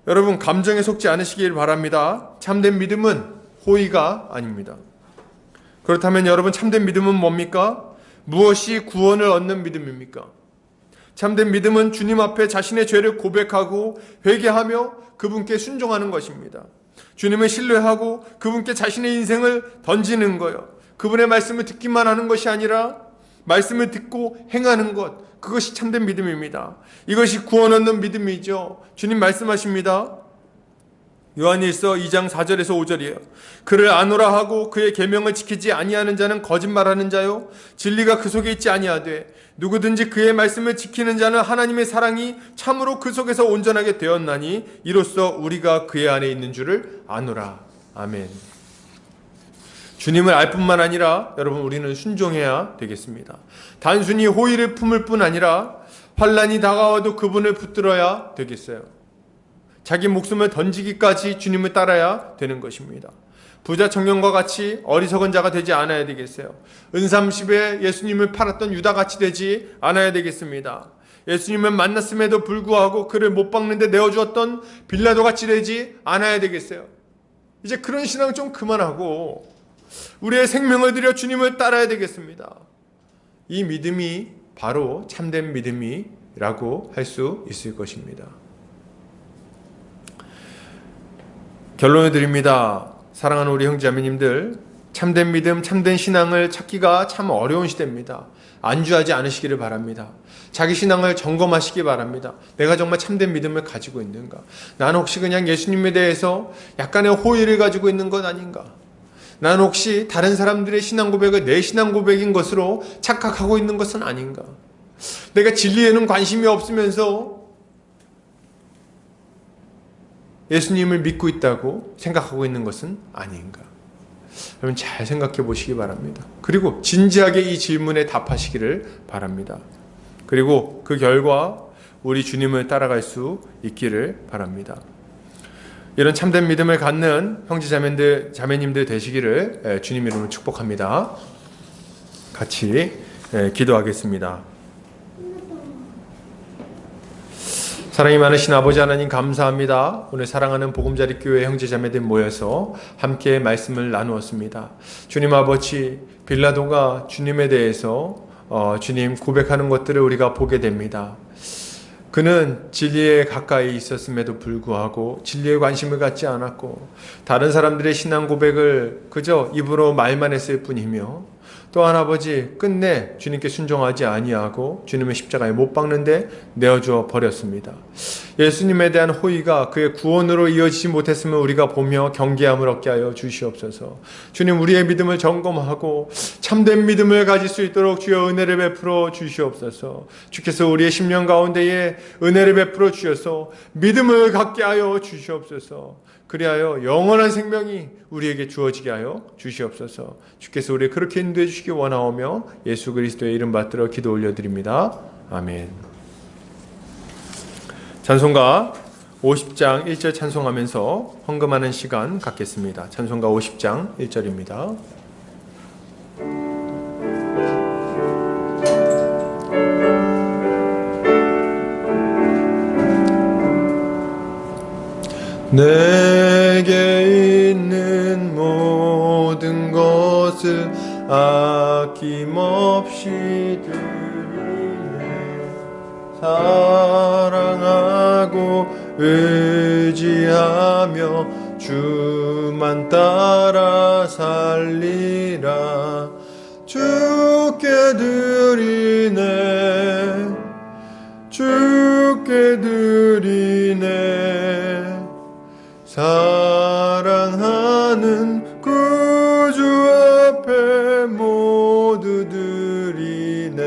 A: 여러분, 감정에 속지 않으시길 바랍니다. 참된 믿음은 호의가 아닙니다. 그렇다면 여러분, 참된 믿음은 뭡니까? 무엇이 구원을 얻는 믿음입니까? 참된 믿음은 주님 앞에 자신의 죄를 고백하고 회개하며 그분께 순종하는 것입니다. 주님을 신뢰하고 그분께 자신의 인생을 던지는 거예요. 그분의 말씀을 듣기만 하는 것이 아니라 말씀을 듣고 행하는 것, 그것이 참된 믿음입니다. 이것이 구원 얻는 믿음이죠. 주님 말씀하십니다. 요한일서 2장 4절에서 5절이에요. 그를 아노라 하고 그의 계명을 지키지 아니하는 자는 거짓말하는 자요 진리가 그 속에 있지 아니하되 누구든지 그의 말씀을 지키는 자는 하나님의 사랑이 참으로 그 속에서 온전하게 되었나니 이로써 우리가 그의 안에 있는 줄을 아노라. 아멘. 주님을 알 뿐만 아니라 여러분, 우리는 순종해야 되겠습니다. 단순히 호의를 품을 뿐 아니라 환난이 다가와도 그분을 붙들어야 되겠어요. 자기 목숨을 던지기까지 주님을 따라야 되는 것입니다. 부자 청년과 같이 어리석은 자가 되지 않아야 되겠어요. 은삼십에 예수님을 팔았던 유다같이 되지 않아야 되겠습니다. 예수님을 만났음에도 불구하고 그를 못 박는데 내어주었던 빌라도 같이 되지 않아야 되겠어요? 이제 그런 신앙 좀 그만하고 우리의 생명을 들여 주님을 따라야 되겠습니다. 이 믿음이 바로 참된 믿음이라고 할 수 있을 것입니다. 결론을 드립니다. 사랑하는 우리 형제자매님들, 참된 믿음, 참된 신앙을 찾기가 참 어려운 시대입니다. 안주하지 않으시기를 바랍니다. 자기 신앙을 점검하시기 바랍니다. 내가 정말 참된 믿음을 가지고 있는가? 나는 혹시 그냥 예수님에 대해서 약간의 호의를 가지고 있는 것 아닌가? 나는 혹시 다른 사람들의 신앙 고백을 내 신앙 고백인 것으로 착각하고 있는 것은 아닌가? 내가 진리에는 관심이 없으면서 예수님을 믿고 있다고 생각하고 있는 것은 아닌가? 여러분 잘 생각해 보시기 바랍니다. 그리고 진지하게 이 질문에 답하시기를 바랍니다. 그리고 그 결과 우리 주님을 따라갈 수 있기를 바랍니다. 이런 참된 믿음을 갖는 형제 자매님들 되시기를 주님 이름으로 축복합니다. 같이 기도하겠습니다. 사랑이 많으신 아버지 하나님 감사합니다. 오늘 사랑하는 보금자리 교회 형제자매들 모여서 함께 말씀을 나누었습니다. 주님 아버지, 빌라도가 주님에 대해서 주님 고백하는 것들을 우리가 보게 됩니다. 그는 진리에 가까이 있었음에도 불구하고 진리에 관심을 갖지 않았고 다른 사람들의 신앙 고백을 그저 입으로 말만 했을 뿐이며 또한 아버지 끝내 주님께 순종하지 아니하고 주님의 십자가에 못 박는데 내어주어 버렸습니다. 예수님에 대한 호의가 그의 구원으로 이어지지 못했으면 우리가 보며 경계함을 얻게 하여 주시옵소서. 주님 우리의 믿음을 점검하고 참된 믿음을 가질 수 있도록 주여 은혜를 베풀어 주시옵소서. 주께서 우리의 심령 가운데에 은혜를 베풀어 주셔서 믿음을 갖게 하여 주시옵소서. 그리하여 영원한 생명이 우리에게 주어지게 하여 주시옵소서. 주께서 우리 그렇게 인도해 주시기 원하오며 예수 그리스도의 이름 받들어 기도 올려드립니다. 아멘. 찬송가 50장 1절 찬송하면서 헌금하는 시간 갖겠습니다. 찬송가 50장 1절입니다. 내게 있는 모든 것을 아낌없이 드리네. 사랑하고 의지하며 주만 따라 살리라. 주께 드리네. 주께 드리네. 사랑하는 구주 앞에 모두 드리네.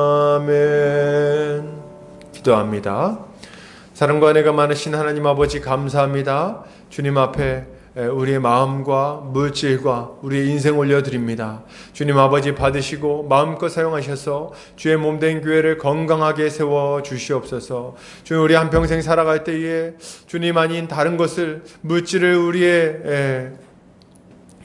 A: 아멘. 기도합니다. 사랑과 은혜가 많으신 하나님 아버지 감사합니다. 주님 앞에 우리의 마음과 물질과 우리의 인생 올려드립니다. 주님 아버지 받으시고 마음껏 사용하셔서 주의 몸된 교회를 건강하게 세워 주시옵소서. 주님 우리 한평생 살아갈 때에 주님 아닌 다른 것을 물질을 우리의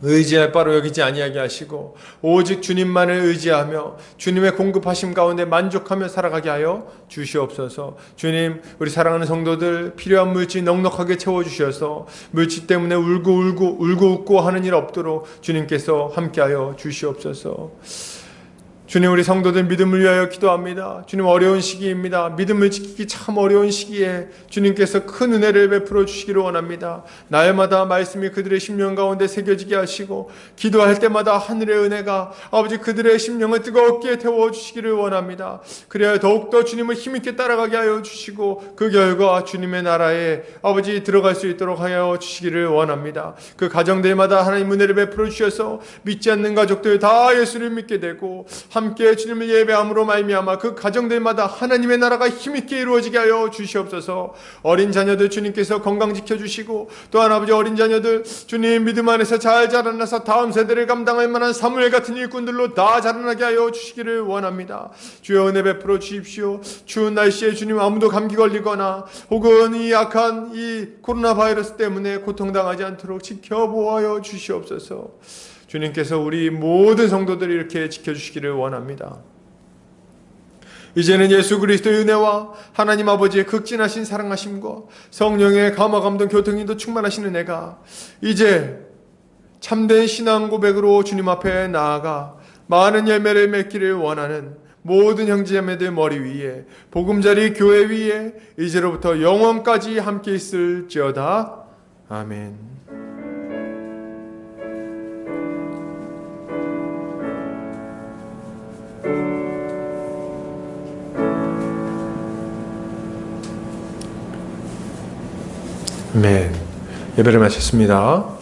A: 의지할 바로 여기지 아니하게 하시고 오직 주님만을 의지하며 주님의 공급하심 가운데 만족하며 살아가게 하여 주시옵소서. 주님 우리 사랑하는 성도들 필요한 물질 넉넉하게 채워주셔서 물질 때문에 울고 웃고 하는 일 없도록 주님께서 함께하여 주시옵소서. 주님 우리 성도들 믿음을 위하여 기도합니다. 주님 어려운 시기입니다. 믿음을 지키기 참 어려운 시기에 주님께서 큰 은혜를 베풀어 주시기를 원합니다. 날마다 말씀이 그들의 심령 가운데 새겨지게 하시고 기도할 때마다 하늘의 은혜가 아버지 그들의 심령을 뜨겁게 태워주시기를 원합니다. 그래야 더욱더 주님을 힘있게 따라가게 하여 주시고 그 결과 주님의 나라에 아버지 들어갈 수 있도록 하여 주시기를 원합니다. 그 가정들마다 하나님 은혜를 베풀어 주셔서 믿지 않는 가족들 다 예수를 믿게 되고 함께 주님을 예배함으로 말미암아 그 가정들마다 하나님의 나라가 힘있게 이루어지게 하여 주시옵소서. 어린 자녀들 주님께서 건강 지켜주시고 또한 아버지 어린 자녀들 주님 믿음 안에서 잘 자라나서 다음 세대를 감당할 만한 사무엘 같은 일꾼들로 다 자라나게 하여 주시기를 원합니다. 주여 은혜 베풀어 주십시오. 추운 날씨에 주님 아무도 감기 걸리거나 혹은 이 약한 이 코로나 바이러스 때문에 고통당하지 않도록 지켜보아여 주시옵소서. 주님께서 우리 모든 성도들을 이렇게 지켜주시기를 원합니다. 이제는 예수 그리스도의 은혜와 하나님 아버지의 극진하신 사랑하심과 성령의 감화 감동 교통인도 충만하신 은혜가 이제 참된 신앙 고백으로 주님 앞에 나아가 많은 열매를 맺기를 원하는 모든 형제자매들 머리 위에 보금자리 교회 위에 이제로부터 영원까지 함께 있을지어다. 아멘. 아멘. 예배를 마쳤습니다.